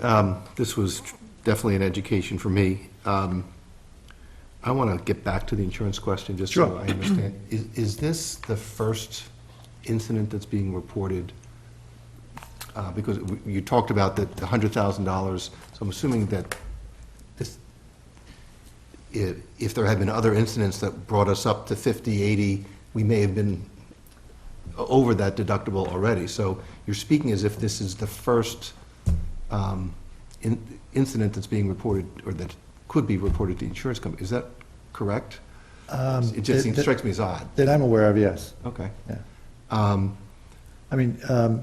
B: This was definitely an education for me. I want to get back to the insurance question, just so
J: Sure.
B: I understand. Is this the first incident that's being reported? Because you talked about the $100,000, so I'm assuming that this, if there had been other incidents that brought us up to 50, 80, we may have been over that deductible already. So you're speaking as if this is the first incident that's being reported, or that could be reported to the insurance company. Is that correct? It just strikes me as odd.
J: That I'm aware of, yes.
B: Okay.
J: Yeah.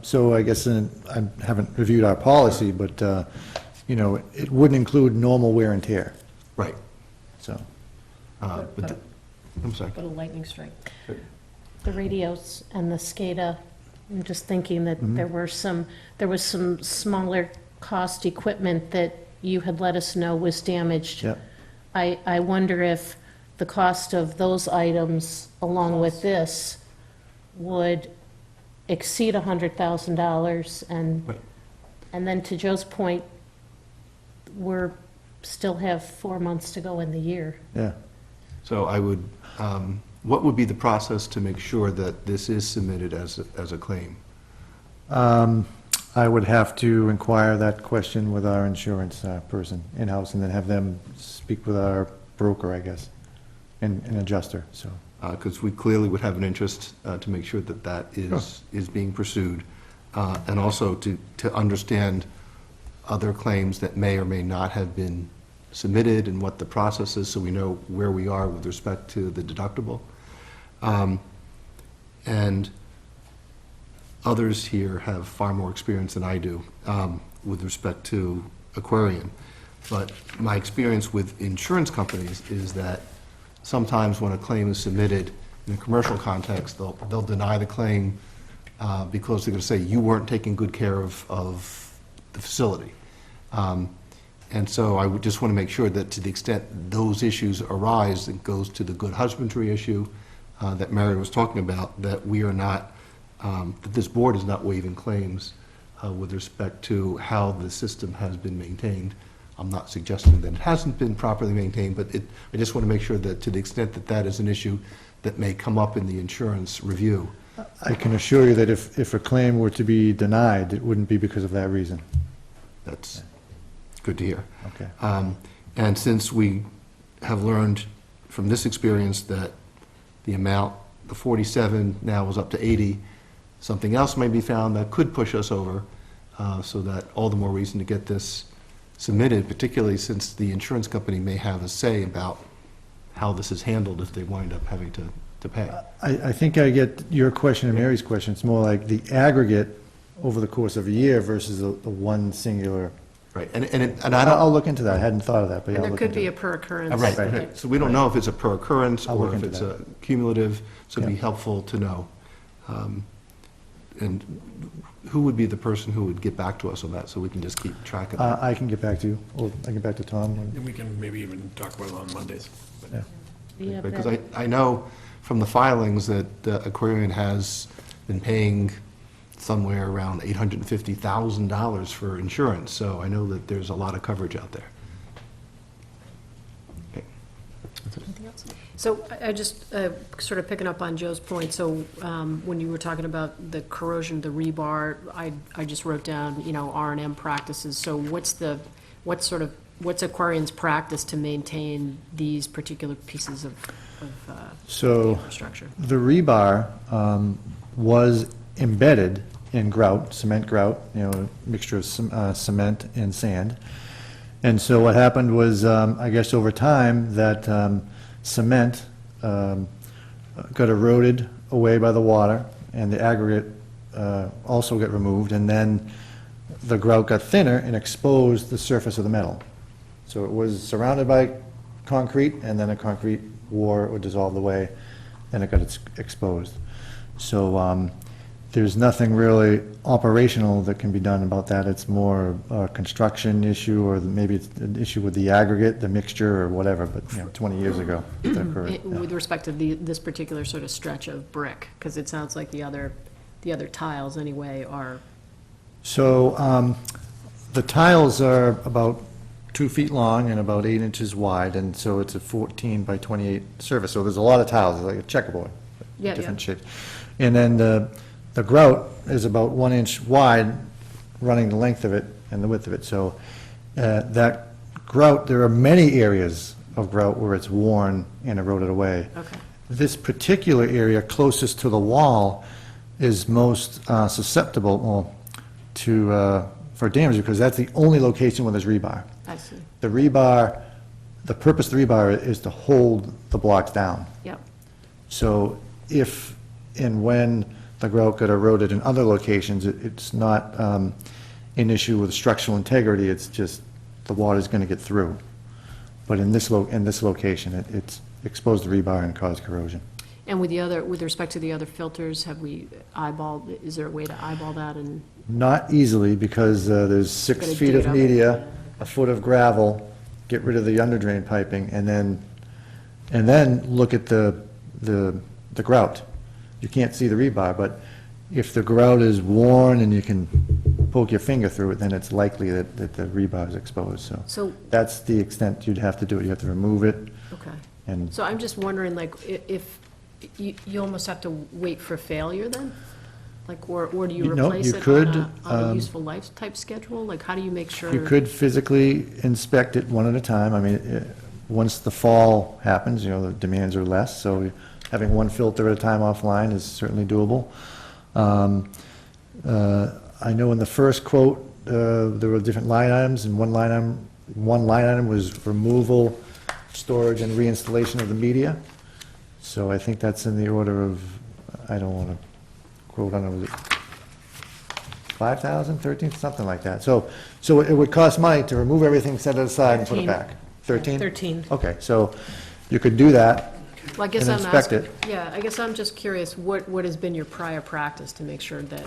J: So I guess I haven't reviewed our policy, but, it wouldn't include normal wear and tear,
B: Right.
J: so.
B: I'm sorry.
A: But a lightning strike.
C: The radios and the SCADA, I'm just thinking that there was some smaller cost equipment that you had let us know was damaged.
J: Yep.
C: I wonder if the cost of those items, along with this, would exceed $100,000,
B: Right.
C: and then to Joe's point, we're still have 4 months to go in the year.
J: Yeah.
B: So I would, what would be the process to make sure that this is submitted as a claim?
J: I would have to inquire that question with our insurance person in-house, and then have them speak with our broker, I guess, and adjuster, so.
B: Because we clearly would have an interest to make sure that that is being pursued, and also to understand other claims that may or may not have been submitted and what the process is, so we know where we are with respect to the deductible. And others here have far more experience than I do with respect to Aquarion. But my experience with insurance companies is that sometimes when a claim is submitted in a commercial context, they'll deny the claim because they're going to say, you weren't taking good care of the facility. And so I would just want to make sure that to the extent those issues arise, it goes to the good husbandry issue that Mary was talking about, that we are not, that this board is not waiving claims with respect to how the system has been maintained I'm not suggesting that it hasn't been properly maintained, but I just want to make sure that to the extent that that is an issue that may come up in the insurance review.
J: I can assure you that if a claim were to be denied, it wouldn't be because of that reason.
B: That's good to hear.
J: Okay.
B: And since we have learned from this experience that the amount, the 47 now is up to 80, something else may be found that could push us over, so that all the more reason to get this submitted, particularly since the insurance company may have a say about how this is handled if they wind up having to pay.
J: I think I get your question and Mary's question. It's more like the aggregate over the course of a year versus the one singular.
B: Right, and I don't.
J: I'll look into that. I hadn't thought of that, but yeah,
A: And
J: I'll
A: there
J: look
A: could
J: into
A: be a
J: it.
A: per occurrence.
B: Right,
J: Right.
B: right. So we don't know if it's a per occurrence
J: I'll look
B: or if
J: into
B: it's
J: that.
B: a cumulative, so it'd be
J: Yeah.
B: helpful to know. And who would be the person who would get back to us on that, so we can just keep track of that?
J: I can get back to you, or I can get back to Tom.
I: And we can maybe even talk about it on Mondays.
J: Yeah.
A: Yeah,
B: Because
A: that-
B: I know from the filings that Aquarion has been paying somewhere around $850,000 for insurance, so I know that there's a lot of coverage out there. Okay.
A: So I just, sort of picking up on Joe's point, so when you were talking about the corrosion, the rebar, I just wrote down, R&M practices. So what's Aquarion's practice to maintain these particular pieces of
J: So
A: infrastructure?
J: the rebar was embedded in grout, cement grout, a mixture of cement and sand. And so what happened was, I guess over time, that cement got eroded away by the water, and the aggregate also got removed, and then the grout got thinner and exposed the surface of the metal. So it was surrounded by concrete, and then the concrete wore or dissolved away, and it got exposed. So there's nothing really operational that can be done about that. It's more a construction issue, or maybe it's an issue with the aggregate, the mixture, or whatever, but 20 years ago that occurred. Yeah.
A: With respect to this particular sort of stretch of brick, because it sounds like the other tiles anyway are,
J: So the tiles are about 2 feet long and about 8 inches wide, and so it's a 14 by 28 surface. So there's a lot of tiles, it's like a checkerboard,
A: Yeah,
J: different shapes. And then the grout is about 1 inch wide, running the length of it and the width of it. So that grout, there are many areas of grout where it's worn and eroded away.
A: okay.
J: This particular area closest to the wall is most susceptible for damage, because that's the only location where there's rebar.
A: I see.
J: The rebar, the purpose of the rebar is to hold the blocks down.
A: Yep.
J: So if and when the grout got eroded in other locations, it's not an issue with structural integrity, it's just the water's going to get through. But in this location, it's exposed to rebar and caused corrosion.
A: And with respect to the other filters, have we eyeballed, is there a way to eyeball that and?
J: Not easily, because there's 6
A: Gotta
J: feet
A: dig
J: of
A: it up.
J: media, a foot of gravel, get rid of the underdrain piping, and then look at the grout. You can't see the rebar, but if the grout is worn and you can poke your finger through it, then it's likely that the rebar is exposed,
A: So,
J: that's the extent you'd have to do it. You have to remove it,
A: okay.
J: and
A: So I'm just wondering, like, if, you almost have to wait for failure then? Like, or do you
J: No,
A: replace
J: you
A: it
J: could,
A: on a
J: um,
A: useful life type schedule? Like, how do you make sure?
J: you could physically inspect it one at a time. I mean, once the fall happens, the demands are less, so having one filter at a time offline is certainly doable. I know in the first quote, there were different line items, and one line item was removal, storage, and reinstallation of the media. So I think that's in the order of, I don't want to quote on it, was it 5,000, 13, something like that. So it would cost money to remove everything, set it aside, and put it
C: 13.
J: back. 13?
C: 13.
J: Okay, so you could do that.
A: Well, I guess
J: and
A: I'm
J: inspect
A: asking,
J: it.
A: yeah, I guess I'm just curious, what has been your prior practice to make sure that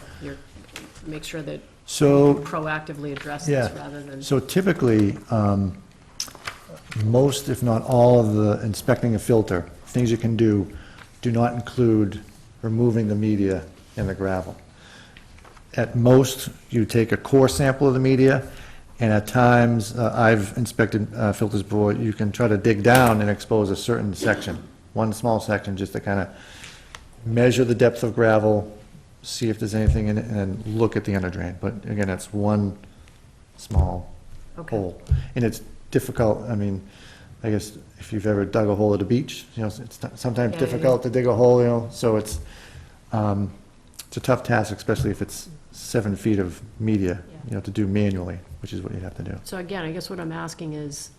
J: So,
A: proactively address
J: yeah,
A: this rather than?
J: so typically, most, if not all, of the inspecting a filter, things you can do not include removing the media and the gravel. At most, you take a core sample of the media, And at times, I've inspected filters before, you can try to dig down and expose a certain section, one small section, just to kind of measure the depth of gravel, see if there's anything in it, and then look at the under drain. But again, that's one small
A: Okay.
J: hole. And it's difficult, I mean, I guess if you've ever dug a hole at a beach, you know, it's sometimes
A: Yeah,
J: difficult to dig a hole, you know, so it's a tough task, especially if it's 7 feet of media, you know, to do manually, which is what you'd have to do.
A: So again, I guess what I'm asking is,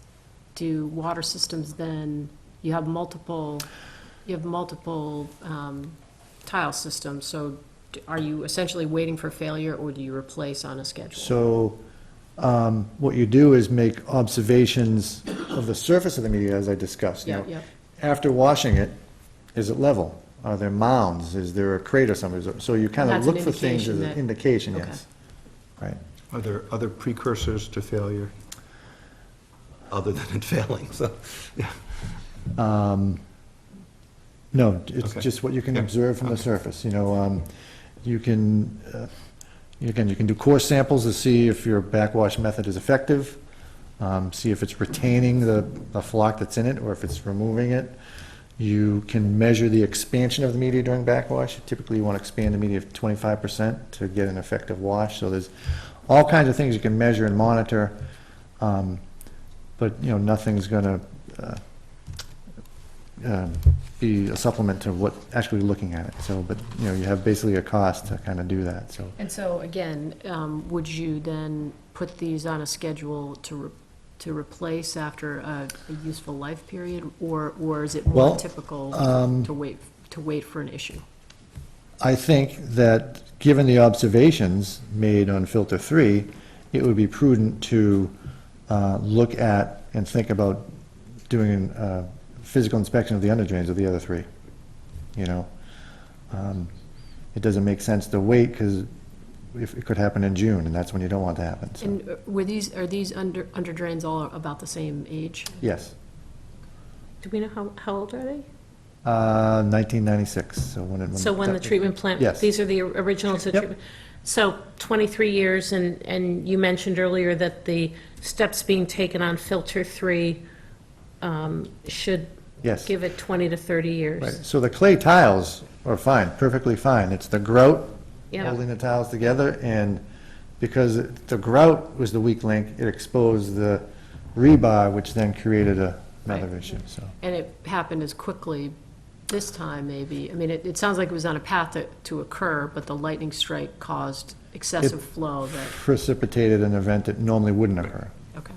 A: do water systems then, you have multiple tile systems, so are you essentially waiting for failure, or do you replace on a schedule?
J: So, what you do is make observations of the surface of the media, as I discussed. You
A: Yeah,
J: know.
A: yeah.
J: After washing it, is it level? Are there mounds? Is there a crater somewhere? So you kind of
A: That's an
J: look for things as
A: indication
J: an
A: that-
J: indication,
A: Okay.
J: yes. Right.
B: Are there other precursors to failure other than it failing? So, yeah.
J: No, it's
B: Okay.
J: just what you can
B: Yeah.
J: observe from the
B: Okay.
J: surface, you know, you can, again, you can do core samples to see if your backwash method is effective, see if it's retaining the flock that's in it, or if it's removing it. You can measure the expansion of the media during backwash. Typically, you want to expand the media 25% to get an effective wash, so there's all kinds of things you can measure and monitor, but, you know, nothing's gonna be a supplement to what, actually looking at it. So, but, you know, you have basically a cost to kind of do that, so.
A: And so, again, would you then put these on a schedule to replace after a useful life period, or is it more
J: Well,
A: typical to wait for an issue?
J: I think that, given the observations made on filter 3, it would be prudent to look at and think about doing a physical inspection of the under drains of the other 3, you know? It doesn't make sense to wait, because if it could happen in June, and that's when you don't want to happen, so.
A: And are these under drains all about the same age?
J: Yes,
C: Do we know how old are they?
J: 1996, so when it.
C: So when the treatment plant?
J: Yes.
C: These are the originals of
J: Yep.
C: treatment? So 23 years, and you mentioned earlier that the steps being taken on filter 3 should
J: Yes.
C: give it 20 to 30 years.
J: Right, so the clay tiles are fine, perfectly fine. It's the grout
C: Yeah.
J: holding the tiles together, and because the grout was the weak link, it exposed the rebar, which then created another
A: Right.
J: issue, so.
A: And it happened as quickly this time, maybe? I mean, it sounds like it was on a path to occur, but the lightning strike caused excessive flow that,
J: Precipitated an event that normally wouldn't occur.
A: okay.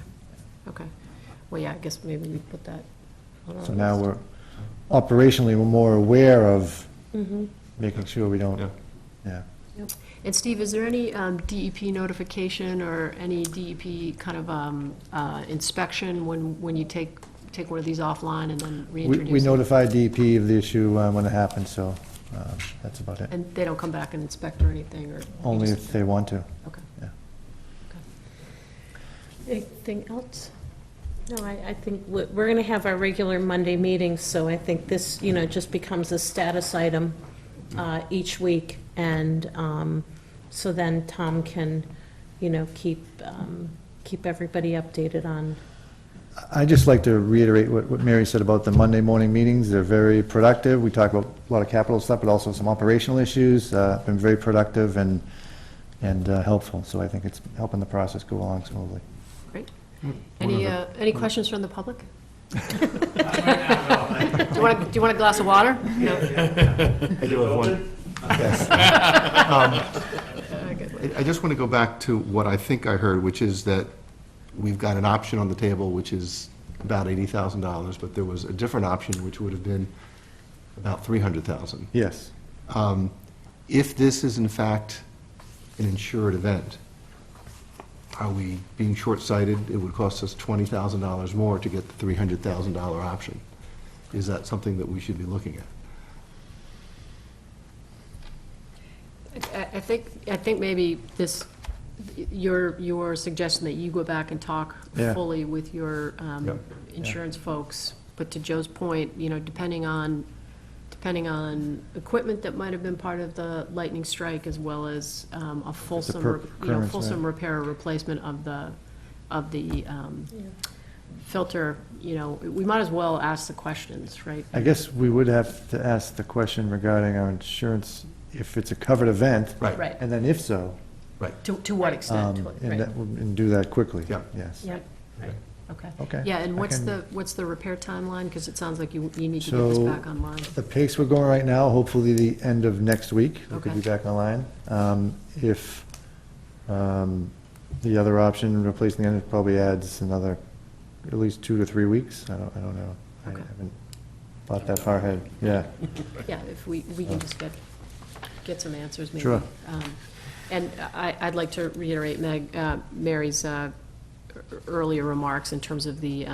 A: Well, yeah, I guess maybe we put that on our
J: So now
A: list.
J: we're operationally, we're more aware of
C: Mhm.
J: making sure we don't,
B: Yeah.
J: yeah.
A: Yep. And Steve, is there any DEP notification or any DEP kind of inspection when you take one of these offline and then reintroduce
J: We
A: it?
J: notified DEP of the issue when it happened, so that's about it.
A: And they don't come back and inspect or anything, or? you
J: Only
A: just-
J: if they want to.
A: Okay.
J: Yeah.
C: Anything else? No, I think we're going to have our regular Monday meetings, so I think this, you know, just becomes a status item each week. And so then Tom can, you know, keep everybody updated on.
J: I'd just like to reiterate what Mary said about the Monday morning meetings. They're very productive. We talk about a lot of capital stuff, but also some operational issues. Been very productive and helpful, so I think it's helping the process go along smoothly.
A: Great. Any questions from the public? Do you want a glass of water? No?
B: I do have one. Yes. I just want to go back to what I think I heard, which is that we've got an option on the table, which is about $80,000, but there was a different option, which would have been about $300,000.
J: Yes.
B: If this is in fact an insured event, are we being short-sighted? It would cost us $20,000 more to get the $300,000 option. Is that something that we should be looking at?
A: I think maybe your suggestion that you go back and talk
J: Yeah.
A: fully with your
B: Yep.
A: insurance folks, but to Joe's point, you know, depending on equipment that might have been part of the lightning strike, as well as a fulsome,
J: occurrence,
A: fulsome repair or replacement of filter, you know, we might as well ask the questions, right?
K: I guess we would have to ask the question regarding our insurance, if it's a covered event.
B: Right.
A: Right.
K: And then if so,
A: To what extent?
K: and that, and do that quickly.
B: Yeah.
K: Yes.
A: Yep, right, okay.
K: Okay.
A: Yeah, and
K: I
A: what's
K: can-
A: the repair timeline? Because it sounds like you need to get this
K: So,
A: back online.
K: the pace we're going right now, hopefully the end of next week, we could
A: Okay.
K: be back online. If the other option, replacing the engine, probably adds another at least 2 to 3 weeks. I don't know. I
A: Okay.
K: haven't thought that far ahead. Yeah.
A: Yeah, if we can just get some answers, maybe.
K: Sure.
A: And I'd like to reiterate Mary's earlier remarks in terms of the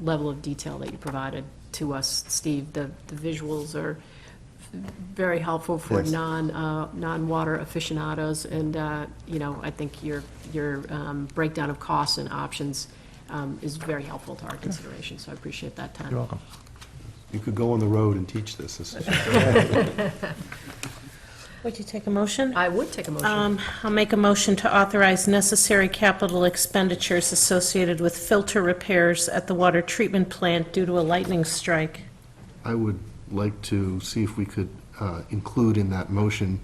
A: level of detail that you provided to us, Steve. The visuals are very helpful for
K: Yes.
A: non-water aficionados, and, you know, I think your breakdown of costs and options is very helpful to our consideration, so I appreciate that time.
K: You're welcome.
B: You could go on the road and teach this. This is
C: Would you take a motion?
A: I would take a motion.
C: I'll make a motion to authorize necessary capital expenditures associated with filter repairs at the water treatment plant due to a lightning strike.
B: I would like to see if we could include in that motion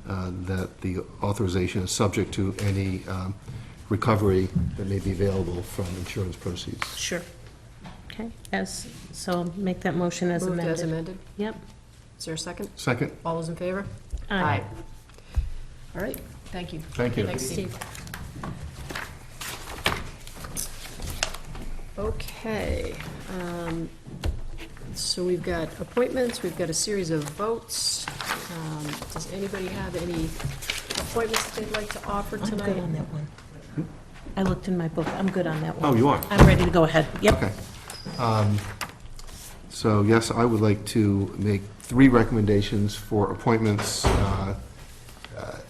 B: that the authorization is subject to any recovery that may be available from insurance proceeds.
C: Sure. Okay, so make that motion as
A: Moved
C: amended.
A: as amended.
C: Yep.
A: Is there a second?
B: Second?
A: All those in favor?
C: Aye.
A: All right, thank you.
B: Thank you.
A: Thanks, Steve. Okay, so we've got appointments, we've got a series of votes. Does anybody have any appointments that they'd like to offer
C: I'm
A: tonight?
C: good on that one. I looked in my book, I'm good on that one.
B: Oh, you are?
C: I'm ready to go ahead, yep.
B: Okay. So, yes, I would like to make 3 recommendations for appointments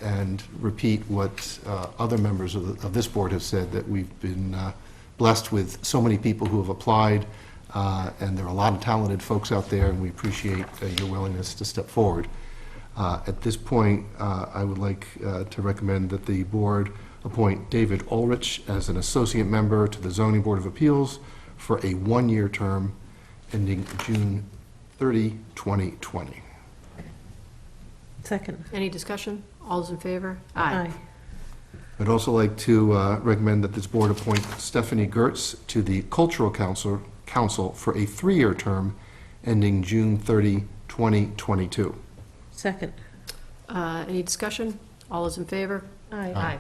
B: and repeat what other members of this board have said, that we've been blessed with so many people who have applied, and there are a lot of talented folks out there, and we appreciate your willingness to step forward. At this point, I would like to recommend that the board appoint David Ulrich as an associate member to the Zoning Board of Appeals for a 1-year term ending June 30, 2020.
C: Second.
A: Any discussion? All those in favor?
C: Aye.
B: I'd also like to recommend that this board appoint Stephanie Gertz to the Cultural Council for a 3-year term ending June 30, 2022.
C: Second.
A: Any discussion? All those in favor?
C: Aye.
A: Aye.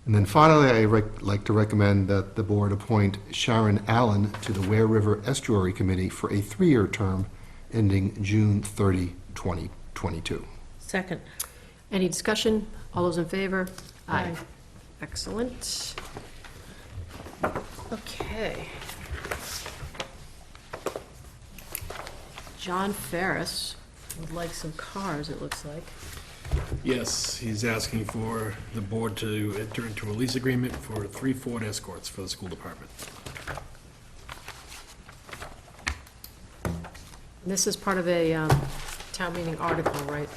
B: And then finally, I'd like to recommend that the board appoint Sharon Allen to the Ware River Estuary Committee for a 3-year term ending June 30, 2022.
C: Second.
A: Any discussion? All those in favor?
C: Aye.
A: Excellent. Okay. John Ferris would like some cars, it looks like.
I: Yes, he's asking for the board to enter into a lease agreement for 3 Ford Escorts for the school department.
A: This is part of a town meeting article, right?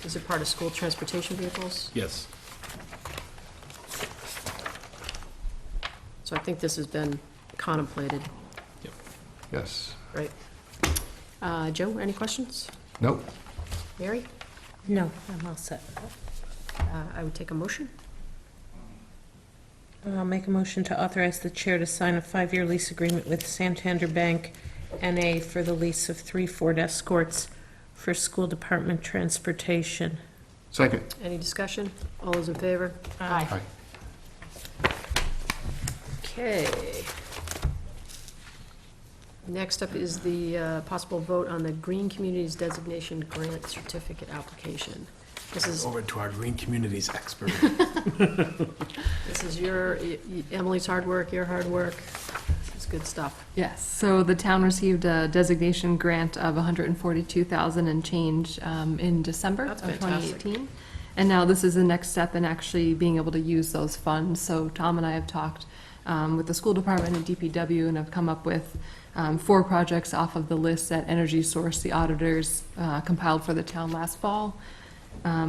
A: Is it part of school transportation vehicles?
I: Yes.
A: So I think this has been contemplated,
B: Yes.
A: right? Joe, any questions?
B: Nope.
A: Mary?
C: No, I'm all set.
A: I would take a motion.
C: I'll make a motion to authorize the chair to sign a 5-year lease agreement with Santandar Bank N.A. for the lease of 3 Ford Escorts for school department transportation.
B: Second.
A: Any discussion? All those in favor? Aye.
B: Aye.
A: Okay. Next up is the possible vote on the Green Communities Designation Grant Certificate application. This is,
I: Over to our green communities expert.
A: this is Emily's hard work, your hard work. This is good stuff.
L: Yes, so the town received a designation grant of $142,000 and change in December of
A: That's fantastic.
L: 2018. And now this is the next step in actually being able to use those funds. So Tom and I have talked with the school department and DPW and have come up with 4 projects off of the list that Energy Source, the auditors, compiled for the town last fall.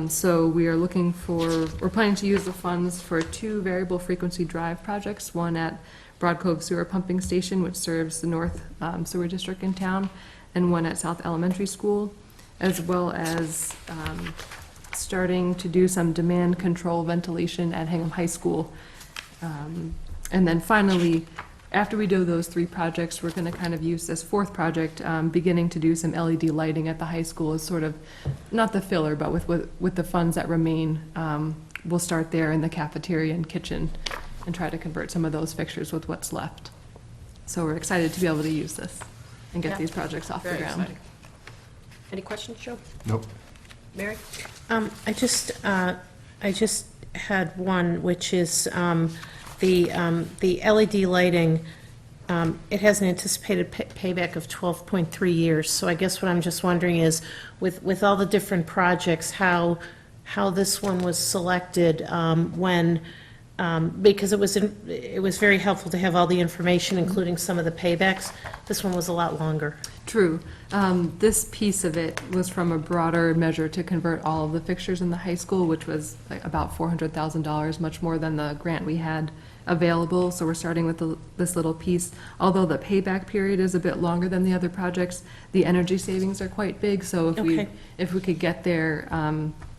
L: So we're planning to use the funds for 2 variable frequency drive projects, one at Broad Cove Sewer Pumping Station, which serves the North Sewer District in town, and one at South Elementary School, as well as starting to do some demand control ventilation at Hingham High School. And then finally, after we do those 3 projects, we're going to kind of use this 4th project, beginning to do some LED lighting at the high school as sort of, not the filler, but with the funds that remain, we'll start there in the cafeteria and kitchen and try to convert some of those fixtures with what's left. So we're excited to be able to use this and get
A: Yeah.
L: these projects off the
A: Very
L: ground.
A: exciting. Any questions, Joe?
B: Nope.
A: Mary?
C: I just had one, which is the LED lighting. It has an anticipated payback of 12.3 years. So I guess what I'm just wondering is, with all the different projects, how this one was selected, because it was very helpful to have all the information, including some of the paybacks. This one was a lot longer.
L: True. This piece of it was from a broader measure to convert all of the fixtures in the high school, which was like about $400,000, much more than the grant we had available. So we're starting with this little piece. Although the payback period is a bit longer than the other projects, the energy savings are quite big. So
C: Okay.
L: if we could get there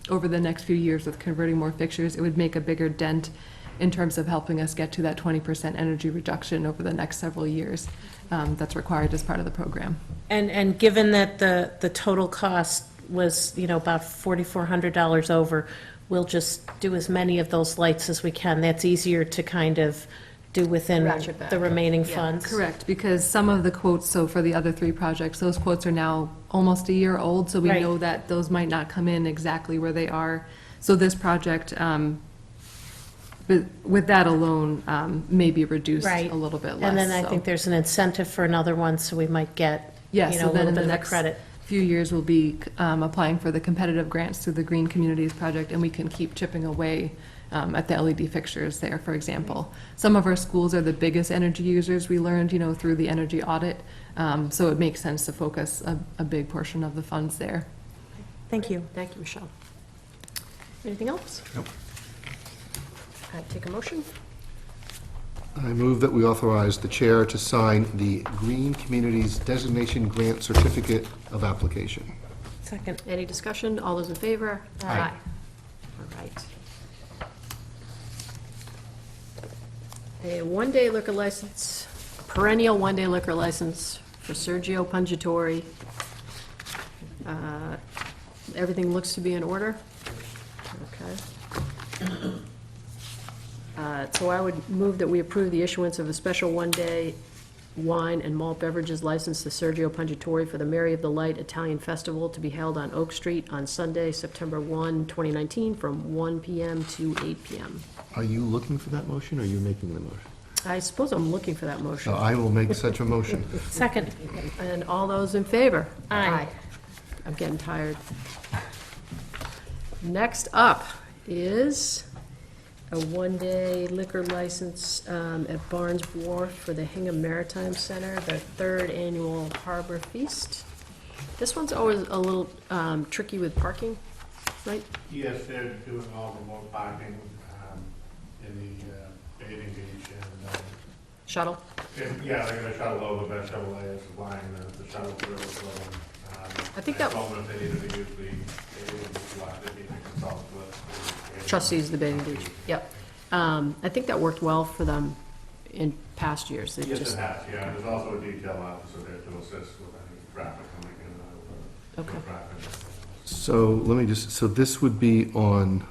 L: over the next few years with converting more fixtures, it would make a bigger dent in terms of helping us get to that 20% energy reduction over the next several years that's required as part of the program.
C: And given that the total cost was, about $4,400 over, we'll just do as many of those lights as we can. That's easier to kind of do within
A: Ratchet back.
C: the remaining
A: Yeah,
C: funds.
L: Correct, because some of the quotes, so for the other 3 projects, those quotes are now almost a year old, so we
C: Right.
L: know that those might not come in exactly where they are. So this project, but with that alone, may be reduced
C: Right.
L: a little bit less.
C: And then I
L: so-
C: think there's an incentive for another one, so we might get,
L: Yeah,
C: a
L: so then
C: little
L: in
C: bit
L: the
C: of a
L: next
C: credit.
L: few years, we'll be applying for the competitive grants through the Green Communities Project, and we can keep chipping away at the LED fixtures there, for example. Some of our schools are the biggest energy users, we learned, through the energy audit, so it makes sense to focus a big portion of the funds there.
C: Thank you.
A: Thank you, Michelle. Anything else?
B: Nope.
A: Take a motion?
B: I move that we authorize the chair to sign the Green Communities Designation Grant Certificate of Application.
C: Second.
A: Any discussion? All those in favor?
B: Aye.
A: All right. A one-day liquor license, perennial one-day liquor license for Sergio Pungitore. Everything looks to be in order? Okay. So I would move that we approve the issuance of a special one-day wine and malt beverages license to Sergio Pungitore for the Mary of the Light Italian Festival to be held on Oak Street on Sunday, September 1, 2019, from 1 p.m. to 8 p.m.
B: Are you looking for that motion, or are you making the motion?
A: I suppose I'm looking for that motion.
B: So I will make such a motion.
C: Second.
A: And all those in favor?
C: Aye.
A: I'm getting tired. Next up is a one-day liquor license at Barnes Wharf for the Hingham Maritime Center, the 3rd annual Harbor Feast. This one's always a little tricky with parking, right?
H: Yes, they're doing all remote parking in the bathing beach and,
A: Shuttle?
H: yeah, they're gonna shuttle over, but Chevrolet is supplying the shuttle through, so.
A: I think that-
H: told them if they needed to use the bathing beach lot, they need to consult with.
A: Trustees of the Bathing Beach, yep. I think that worked well for them in past years. They
H: Yes,
A: just
H: it has, yeah, there's also a detail officer there to assist with any traffic coming in and out of the
A: Okay.
H: traffic.
B: So let me just, so this would be on,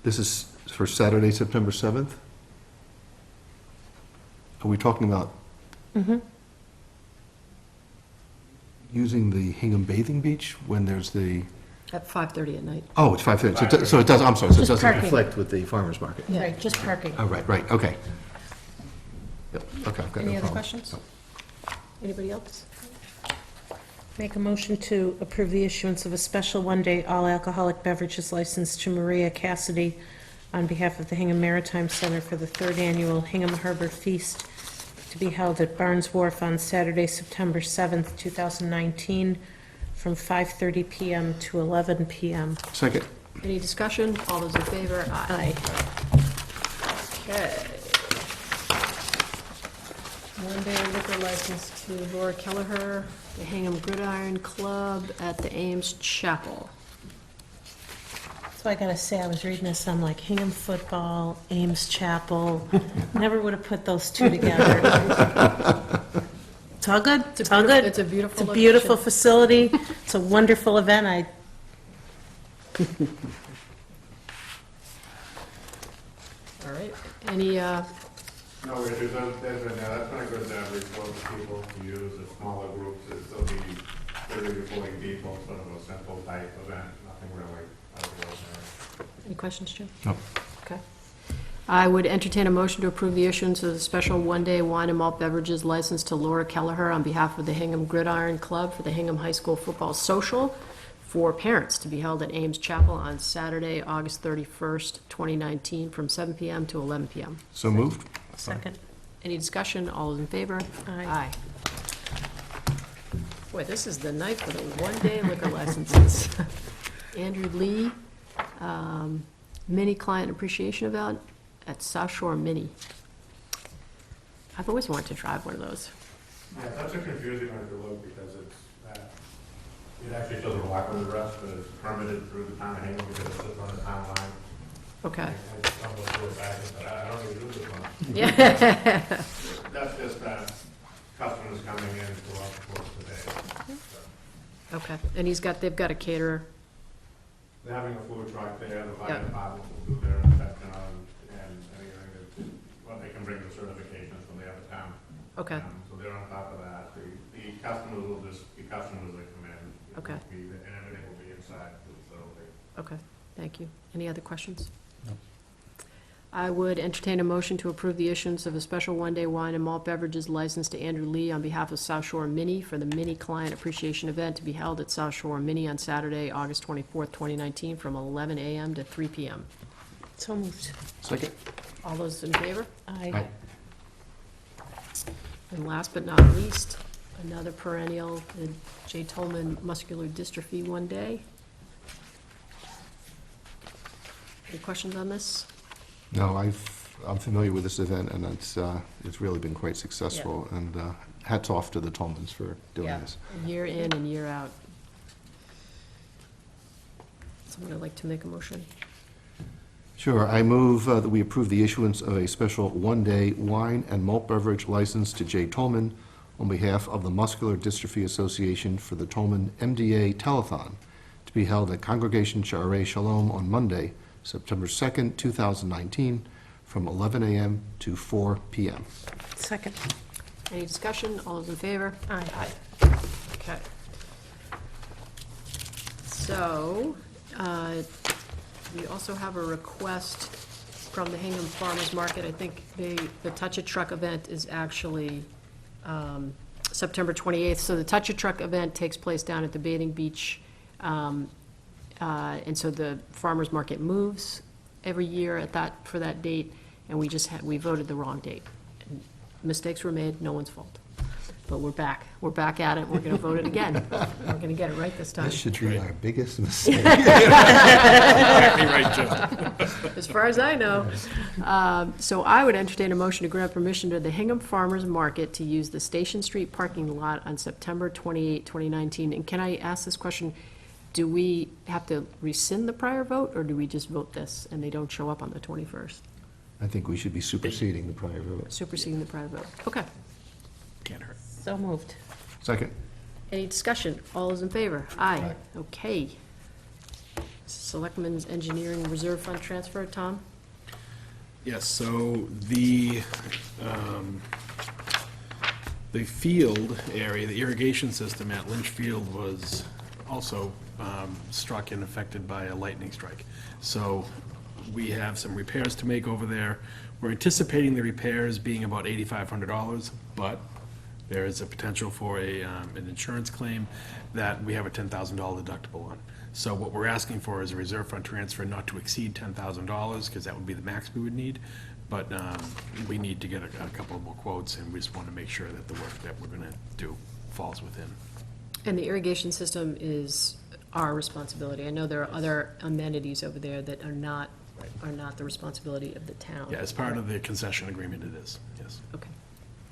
B: this is for Saturday, September 7th? Are we talking about using the Hingham Bathing Beach when there's the,
A: At 5:30 at night.
B: oh, it's 5:30, so it does- so it does, I'm sorry, so it
C: Just
B: doesn't
C: parking.
B: conflict with the farmer's market?
C: Right, just parking.
B: Oh, right, okay. Yep, okay, I've got no
A: Any other
B: problem.
A: questions? Anybody else?
C: Make a motion to approve the issuance of a special one-day all-alcoholic beverages license to Maria Cassidy on behalf of the Hingham Maritime Center for the 3rd annual Hingham Harbor Feast to be held at Barnes Wharf on Saturday, September 7th, 2019, from 5:30 PM to 11 PM.
B: Second.
A: Any discussion? All those in favor?
C: Aye.
A: Okay. One-day liquor license to Laura Kelleher, the Hingham Gridiron Club at the Ames Chapel.
C: So I gotta say, I was reading this, I'm like, Hingham football, Ames Chapel, never would have put those two together. It's all good, it's all good.
A: It's a beautiful
C: It's a beautiful
A: location.
C: facility, it's a wonderful event,
A: All right. Any,
M: No, there's been, that's been a good report for people to use, the smaller groups, it's still be 30 to 40 people, sort of a simple type event, nothing really out of the ordinary.
A: any questions, Jim?
B: No.
A: Okay. I would entertain a motion to approve the issuance of the special one-day wine and malt beverages license to Laura Kelleher on behalf of the Hingham Gridiron Club for the Hingham High School Football Social for parents to be held at Ames Chapel on Saturday, August 31st, 2019, from 7 PM to 11 PM.
B: So moved?
C: Second.
A: Any discussion? All those in favor?
C: Aye.
A: Boy, this is the night for the one-day liquor licenses. Andrew Lee, mini client appreciation event at South Shore Mini. I've always wanted to drive one of those.
M: Yeah, it's such a confusing one to look because it's, it actually shows a walking address, but it's permitted through the town of Hingham because it sits on the town line.
A: Okay.
M: I almost do it back, but I don't even do this one.
A: Yeah.
M: That's just, customers coming in throughout the course of the day. So,
A: Okay, and they've got a caterer.
M: they're having a food truck there, the
A: Yeah.
M: fire department will do their inspection on, and anything that, well, they can bring the certifications from the other town.
A: Okay,
M: So they're on top of that. The customers will just be customers that come in. It
A: Okay.
M: won't be- And everything will be inside the facility.
A: okay, thank you. Any other questions? I would entertain a motion to approve the issuance of a special one-day wine and malt beverages license to Andrew Lee on behalf of South Shore Mini for the Mini Client Appreciation Event to be held at South Shore Mini on Saturday, August 24th, 2019, from 11 a.m. to 3 p.m.
C: So moved.
B: Second.
A: All those in favor?
C: Aye.
A: And last but not least, another perennial, the Jay Tolman Muscular Dystrophy One Day. Any questions on this?
B: No, I'm familiar with this event, and it's really been quite successful, and hats off to the Tolmans for doing this.
A: Year in and year out. Someone would like to make a motion?
B: Sure, I move that we approve the issuance of a special one-day wine and malt beverage license to Jay Tolman on behalf of the Muscular Dystrophy Association for the Tolman MDA Telethon to be held at Congregation Sha'arei Shalom on Monday, September 2nd, 2019, from 11 a.m. to 4 p.m.
C: Second.
A: Any discussion? All those in favor?
C: Aye.
A: Okay. So, we also have a request from the Hingham Farmers Market. I think the Touch-A-Truck event is actually September 28th. So the Touch-A-Truck event takes place down at the Bathing Beach. And so the farmer's market moves every year for that date, and we voted the wrong date. And mistakes were made, no one's fault. But we're back at it, we're gonna vote it again. We're gonna get it right this time.
B: This should be our biggest mistake.
I: Exactly right, Jim.
A: As far as I know. So I would entertain a motion to grant permission to the Hingham Farmers Market to use the Station Street parking lot on September 28, 2019. And can I ask this question? Do we have to rescind the prior vote, or do we just vote this and they don't show up on the 21st?
B: I think we should be superseding the prior vote.
A: Superseding the prior vote. Okay.
I: Can't hurt.
C: So moved.
B: Second.
A: Any discussion? All those in favor? Aye. Okay. Selectmen's Engineering Reserve Fund transfer, Tom?
I: Yes, so the field area, the irrigation system at Lynch Field was also struck and affected by a lightning strike. So we have some repairs to make over there. We're anticipating the repairs being about $8,500, but there is a potential for an insurance claim that we have a $10,000 deductible on. So what we're asking for is a reserve fund transfer not to exceed $10,000, because that would be the max we would need. But we need to get a couple more quotes, and we just want to make sure that the work that we're going to do falls within.
A: And the irrigation system is our responsibility. I know there are other amenities over there that are not the responsibility of the town.
I: Yeah, as part of the concession agreement, it is, yes.
A: Okay.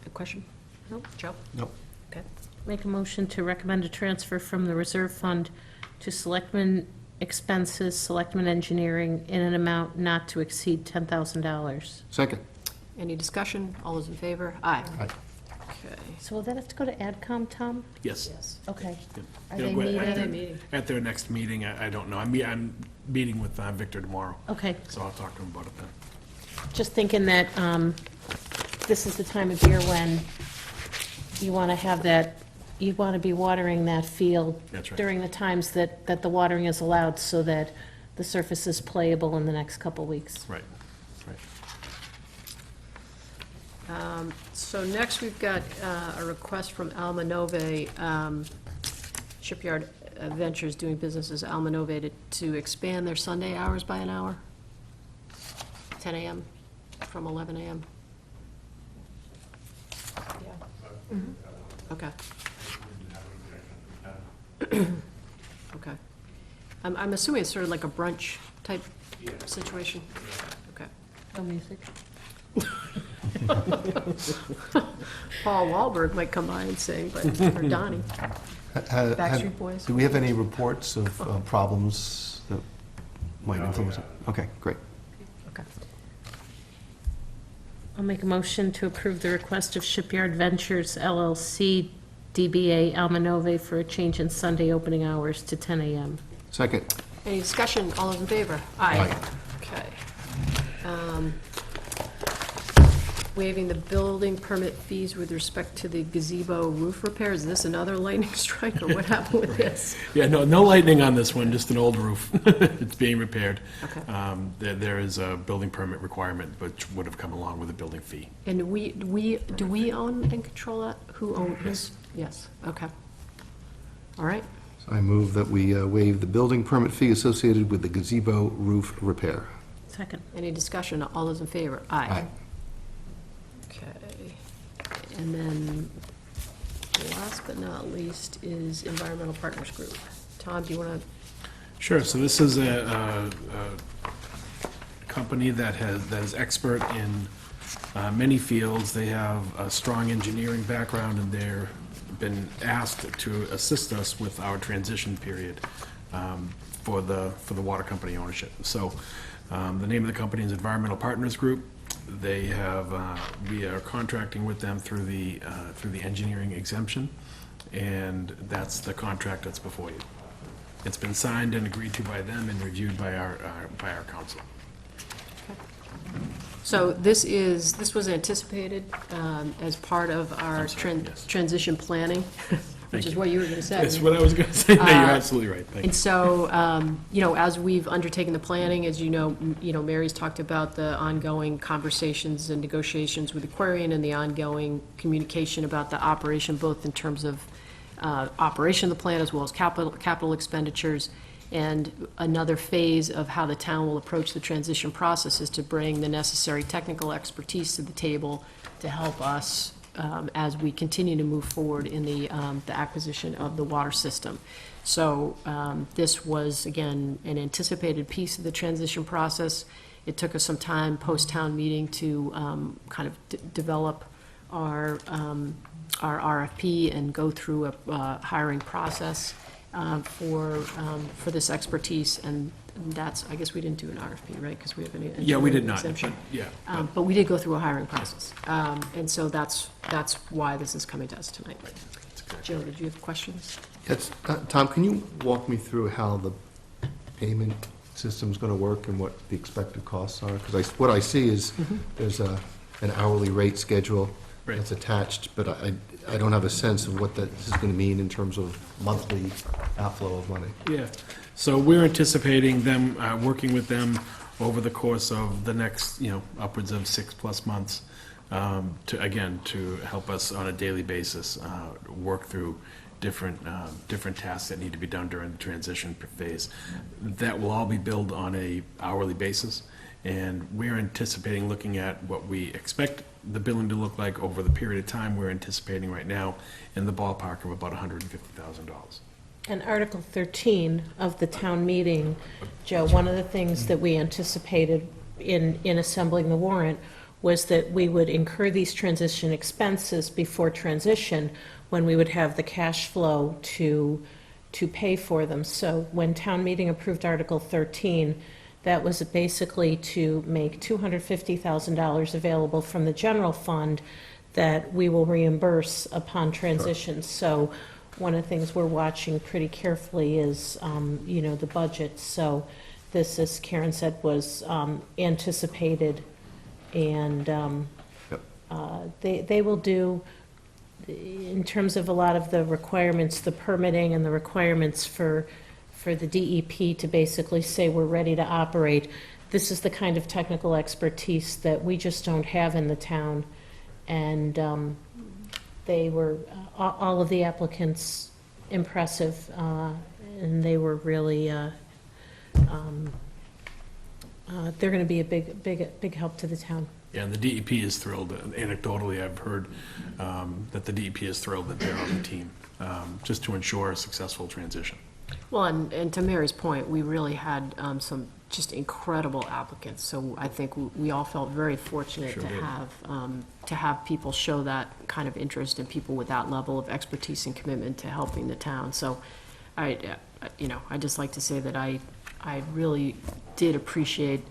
A: A question? No? Joe?
B: Nope.
A: Okay.
C: Make a motion to recommend a transfer from the reserve fund to Selectmen expenses, Selectmen engineering, in an amount not to exceed $10,000.
B: Second.
A: Any discussion? All those in favor? Aye.
B: Aye.
A: Okay.
C: So will that have to go to AdCom, Tom?
I: Yes.
A: Yes.
C: Okay.
I: Yeah.
C: Are
I: Yeah,
C: they
I: well,
C: meeting?
A: When are they meeting?
I: At their next meeting, I don't know. I'm meeting with Victor tomorrow,
C: Okay,
I: so I'll talk to him about it then.
C: just thinking that this is the time of year when you want to have that, you want to be watering that field
I: That's right.
C: during the times that the watering is allowed, so that the surface is playable in the next couple weeks.
I: Right, right.
A: So next, we've got a request from Alma Nove, Shipyard Ventures doing business as Alma Nove to expand their Sunday hours by an hour, 10 a.m. from 11 a.m. Okay. Okay. I'm assuming it's sort of like a brunch type situation? Okay.
C: No music.
A: Paul Wahlberg might come by and sing, but, or Donnie. Backstreet Boys?
B: Do we have any reports of problems that might influence it? Okay, great.
A: Okay.
C: I'll make a motion to approve the request of Shipyard Ventures LLC, DBA Alma Nove, for a change in Sunday opening hours to 10 a.m.
B: Second.
A: Any discussion? All those in favor?
B: Aye.
A: Okay. Waiving the building permit fees with respect to the gazebo roof repair. Is this another lightning strike, or what happened with this?
I: Yeah, no lightning on this one, just an old roof. It's being repaired.
A: Okay.
I: There is a building permit requirement, which would have come along with a building fee.
A: And do we own and control that? Who owns? Yes, okay. All right.
B: So I move that we waive the building permit fee associated with the gazebo roof repair.
C: Second.
A: Any discussion? All those in favor?
B: Aye.
A: Okay. And then, last but not least, is Environmental Partners Group. Tom, do you want to?
I: Sure, so this is a company that is expert in many fields. They have a strong engineering background, and they're been asked to assist us with our transition period for the water company ownership. So the name of the company is Environmental Partners Group. They have, we are contracting with them through the engineering exemption, and that's the contract that's before you. It's been signed and agreed to by them and reviewed by our council.
A: So this was anticipated as part of our
I: I'm sorry, yes.
A: transition planning, which is what you were going to say.
I: That's what I was going to say. No, you're absolutely right. Thank you.
A: And so, as we've undertaken the planning, as you know, Mary's talked about the ongoing conversations and negotiations with Aquarion and the ongoing communication about the operation, both in terms of operation of the plant as well as capital expenditures. And another phase of how the town will approach the transition process is to bring the necessary technical expertise to the table to help us as we continue to move forward in the acquisition of the water system. So this was, again, an anticipated piece of the transition process. It took us some time post-town meeting to kind of develop our RFP and go through a hiring process for this expertise, and that's, I guess we didn't do an RFP, right, because we have an
I: Yeah, we did not.
A: exemption.
I: Yeah.
A: But we did go through a hiring process, and so that's why this is coming to us tonight. Joe, did you have questions?
B: Yes, Tom, can you walk me through how the payment system's going to work and what the expected costs are? Because what I see is there's an hourly rate schedule
I: Right.
B: that's attached, but I don't have a sense of what that is going to mean in terms of monthly outflow of money.
I: Yeah, so we're anticipating them, working with them over the course of the next, upwards of 6+ months, to help us on a daily basis, work through different tasks that need to be done during the transition phase. That will all be billed on a hourly basis, And we're anticipating, looking at what we expect the billing to look like over the period of time, we're anticipating right now in the ballpark of about $150,000.
C: And Article 13 of the town meeting, Joe, one of the things that we anticipated in assembling the warrant was that we would incur these transition expenses before transition, when we would have the cash flow to pay for them. So when town meeting approved Article 13, that was basically to make $250,000 available from the general fund that we will reimburse upon transition. So one of the things we're watching pretty carefully is, the budget. So this, as Karen said, was anticipated, and they will do, in terms of a lot of the requirements, the permitting and the requirements for the DEP to basically say we're ready to operate. This is the kind of technical expertise that we just don't have in the town. And they were, all of the applicants, impressive, and they were really, they're going to be a big help to the town.
I: Yeah, and the DEP is thrilled. Anecdotally, I've heard that the DEP is thrilled that they're on the team, just to ensure a successful transition.
A: Well, and to Mary's point, we really had some just incredible applicants. So I think we all felt very fortunate
I: Sure
A: to
I: did.
A: have people show that kind of interest, and people with that level of expertise and commitment to helping the town. So I just like to say that I really did appreciate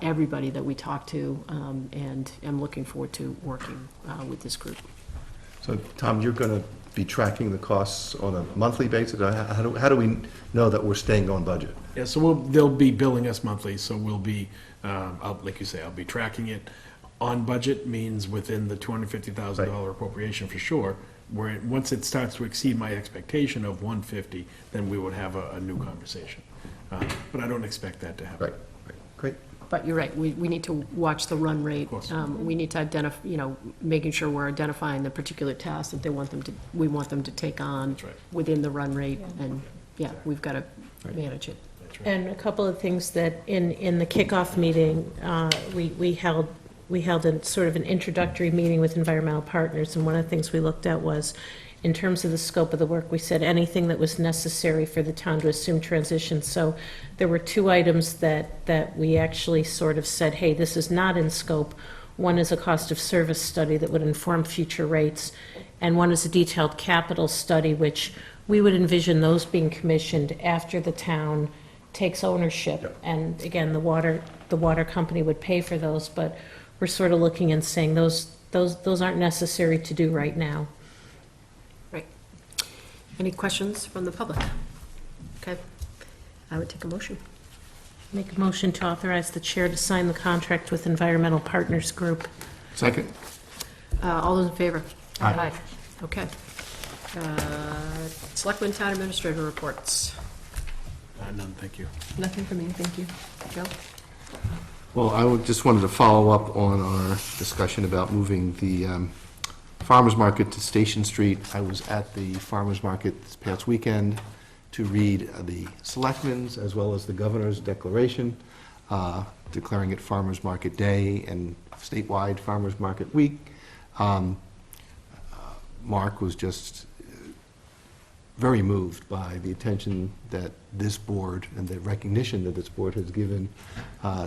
A: everybody that we talked to, and am looking forward to working with this group.
B: So, Tom, you're going to be tracking the costs on a monthly basis? How do we know that we're staying on budget?
I: Yeah, so they'll be billing us monthly, so we'll be, like you say, I'll be tracking it. On budget means within the $250,000 appropriation for sure. Where once it starts to exceed my expectation of 150, then we would have a new conversation. But I don't expect that to happen.
B: Right, great.
A: But you're right, we need to watch the run rate.
I: course.
A: We need to identify, making sure we're identifying the particular tasks that we want them to take on
I: That's right.
A: within the run rate, and, we've got to manage it.
I: That's right.
C: And a couple of things that in the kickoff meeting, we held a sort of an introductory meeting with environmental partners, and one of the things we looked at was, in terms of the scope of the work, we said anything that was necessary for the town to assume transition. So there were two items that we actually sort of said, hey, this is not in scope. One is a cost of service study that would inform future rates, and one is a detailed capital study, which we would envision those being commissioned after the town takes ownership.
B: Yep.
C: And again, the water company would pay for those, but we're sort of looking and saying those aren't necessary to do right now.
A: Right. Any questions from the public? Okay. I would take a motion.
C: Make a motion to authorize the chair to sign the contract with Environmental Partners Group.
B: Second?
A: All those in favor?
B: Aye.
A: Okay. Selectmen Town Administrator reports.
I: None, thank you.
L: Nothing for me, thank you. Joe?
B: Well, just wanted to follow up on our discussion about moving the farmer's market to Station Street. I was at the farmer's market this past weekend to read the Selectmen's as well as the Governor's declaration declaring it Farmer's Market Day and statewide Farmer's Market Week. Mark was just very moved by the attention that this board and the recognition that this board has given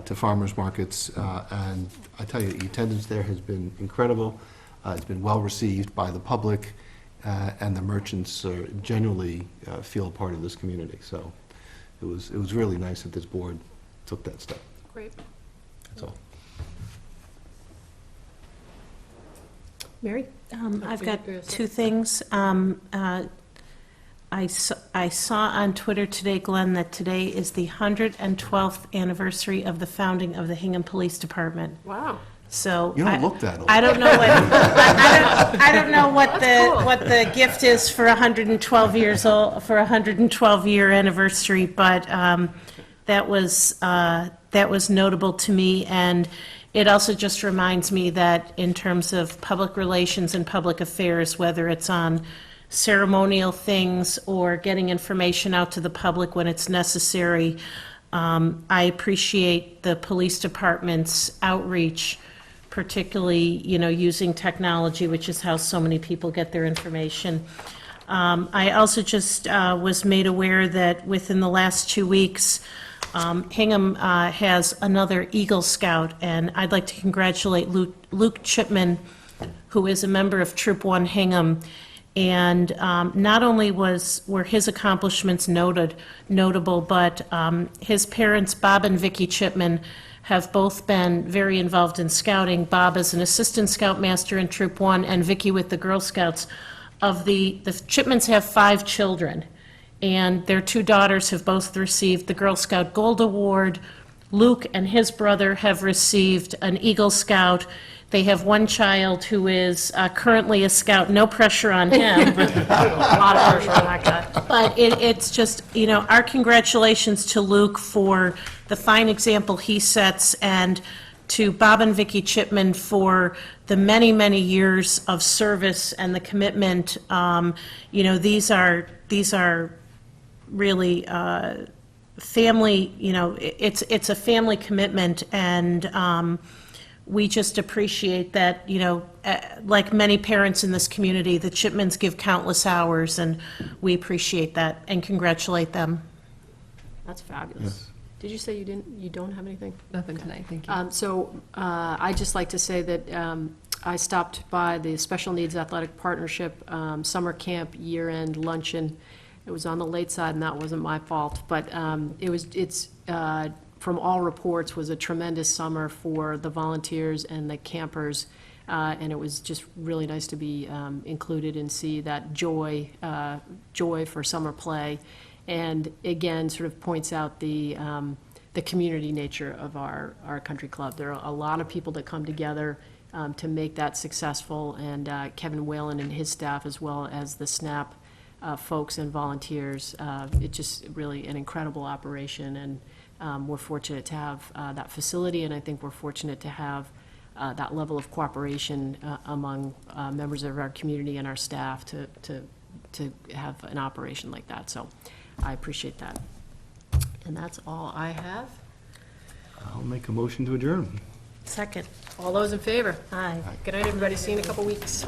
B: to farmers markets. And I tell you, the attendance there has been incredible. It's been well received by the public, and the merchants genuinely feel part of this community. So it was really nice that this board took that step.
A: Great.
B: That's all.
A: Mary?
C: I've got two things. I saw on Twitter today, Glenn, that today is the 112th anniversary of the founding of the Hingham Police Department.
A: Wow.
C: So
B: You don't look that old.
C: I don't know what I don't know what the gift is for 112 years old, for 112-year anniversary, but that was notable to me, and it also just reminds me that in terms of public relations and public affairs, whether it's on ceremonial things or getting information out to the public when it's necessary, I appreciate the police department's outreach, particularly, using technology, which is how so many people get their information. I also just was made aware that within the last 2 weeks, Hingham has another Eagle Scout, and I'd like to congratulate Luke Chipman, who is a member of Troop 1 Hingham. And not only were his accomplishments notable, but his parents, Bob and Vicki Chipman, have both been very involved in scouting. Bob is an assistant scoutmaster in Troop 1, and Vicki with the Girl Scouts. The Chipmans have 5 children, and their 2 daughters have both received the Girl Scout Gold Award. Luke and his brother have received an Eagle Scout. They have 1 child who is currently a Scout. No pressure on him.
A: A lot of pressure on that guy.
C: But it's just, our congratulations to Luke for the fine example he sets, and to Bob and Vicki Chipman for the many, many years of service and the commitment. These are really family, it's a family commitment, and we just appreciate that, like many parents in this community, the Chipmans give countless hours, and we appreciate that and congratulate them.
A: That's fabulous. Did you say you don't have anything?
L: Nothing tonight, thank you.
A: So I'd just like to say that I stopped by the Special Needs Athletic Partnership Summer Camp Year-End Luncheon. It was on the late side, and that wasn't my fault, but it's from all reports, was a tremendous summer for the volunteers and the campers, and it was just really nice to be included and see that joy for summer play, and again, sort of points out the community nature of our country club. There are a lot of people that come together to make that successful, and Kevin Whalen and his staff, as well as the SNAP folks and volunteers. It's just really an incredible operation, and we're fortunate to have that facility, and I think we're fortunate to have that level of cooperation among members of our community and our staff to have an operation like that. So I appreciate that. And that's all I have.
B: I'll make a motion to adjourn.
C: Second.
A: All those in favor?
C: Aye.
A: Good night, everybody. See you in a couple weeks.